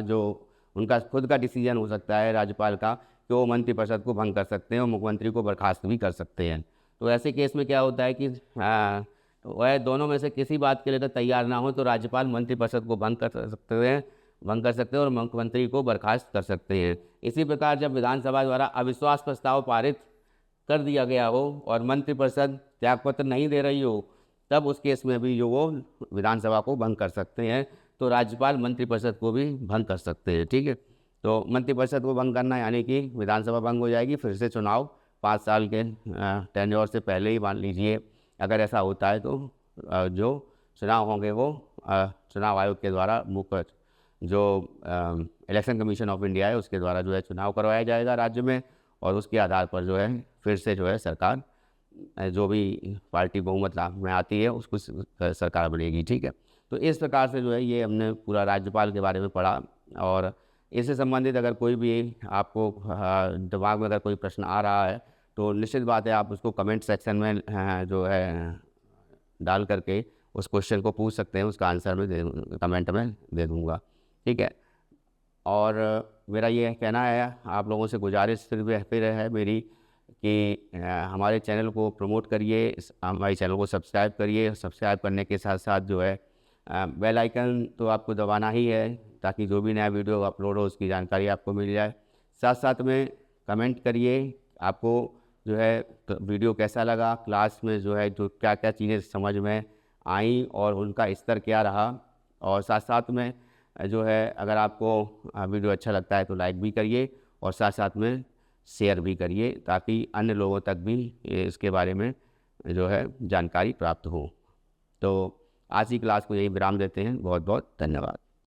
जो उनका खुद का डिसीजन हो सकता है राज्यपाल का कि वो मंत्रिपरिषद को भंग कर सकते हैं और मुख्यमंत्री को बर्खास्त भी कर सकते हैं। तो ऐसे केस में क्या होता है कि वह दोनों में से किसी बात के लिए तैयार ना हो, तो राज्यपाल मंत्रिपरिषद को भंग कर सकते हैं और मुख्यमंत्री को बर्खास्त कर सकते हैं। इसी प्रकार जब विधानसभा द्वारा अविश्वास प्रस्ताव पारित कर दिया गया हो और मंत्रिपरिषद त्यागपत्र नहीं दे रही हो, तब उस केस में भी जो वो विधानसभा को भंग कर सकते हैं, तो राज्यपाल मंत्रिपरिषद को भी भंग कर सकते हैं, ठीक है। तो मंत्रिपरिषद को भंग करना यानी कि विधानसभा भंग हो जाएगी, फिर से चुनाव 5 साल के टेन्योर से पहले ही मान लीजिए अगर ऐसा होता है, तो जो चुनाव होंगे वो चुनाव आयोग के द्वारा मुख्य जो इलेक्शन कमीशन ऑफ इंडिया है उसके द्वारा जो है चुनाव करवाया जाएगा राज्य में, और उसके आधार पर जो है फिर से जो है सरकार जो भी पार्टी बहुमत में आती है उसको सरकार बनेगी। ठीक है, तो इस प्रकार से जो है ये हमने पूरा राज्यपाल के बारे में पढ़ा। और इससे संबंधित अगर कोई भी आपको दिमाग में अगर कोई प्रश्न आ रहा है तो निश्चित बात है आप उसको कमेंट सेक्शन में जो है डाल करके उस क्वेश्चन को पूछ सकते हैं, उसका आंसर मैं कमेंट में दे दूँगा। ठीक है, और मेरा ये कहना है, आप लोगों से गुजारिश फिर है मेरी कि हमारे चैनल को प्रमोट करिए, हमारे चैनल को सब्सक्राइब करिए। सब्सक्राइब करने के साथ साथ जो है बेल आइकन तो आपको दबाना ही है, ताकि जो भी नया वीडियो अपलोड हो उसकी जानकारी आपको मिल जाए। साथ साथ में कमेंट करिए आपको जो है वीडियो कैसा लगा, क्लास में जो है जो क्या क्या चीज़ें समझ में आई और उनका स्तर क्या रहा। और साथ साथ में जो है अगर आपको वीडियो अच्छा लगता है तो लाइक भी करिए और साथ साथ में शेयर भी करिए, ताकि अन्य लोगों तक भी इसके बारे में जो है जानकारी प्राप्त हो। तो आज की क्लास को यही विराम देते हैं। बहुत बहुत धन्यवाद।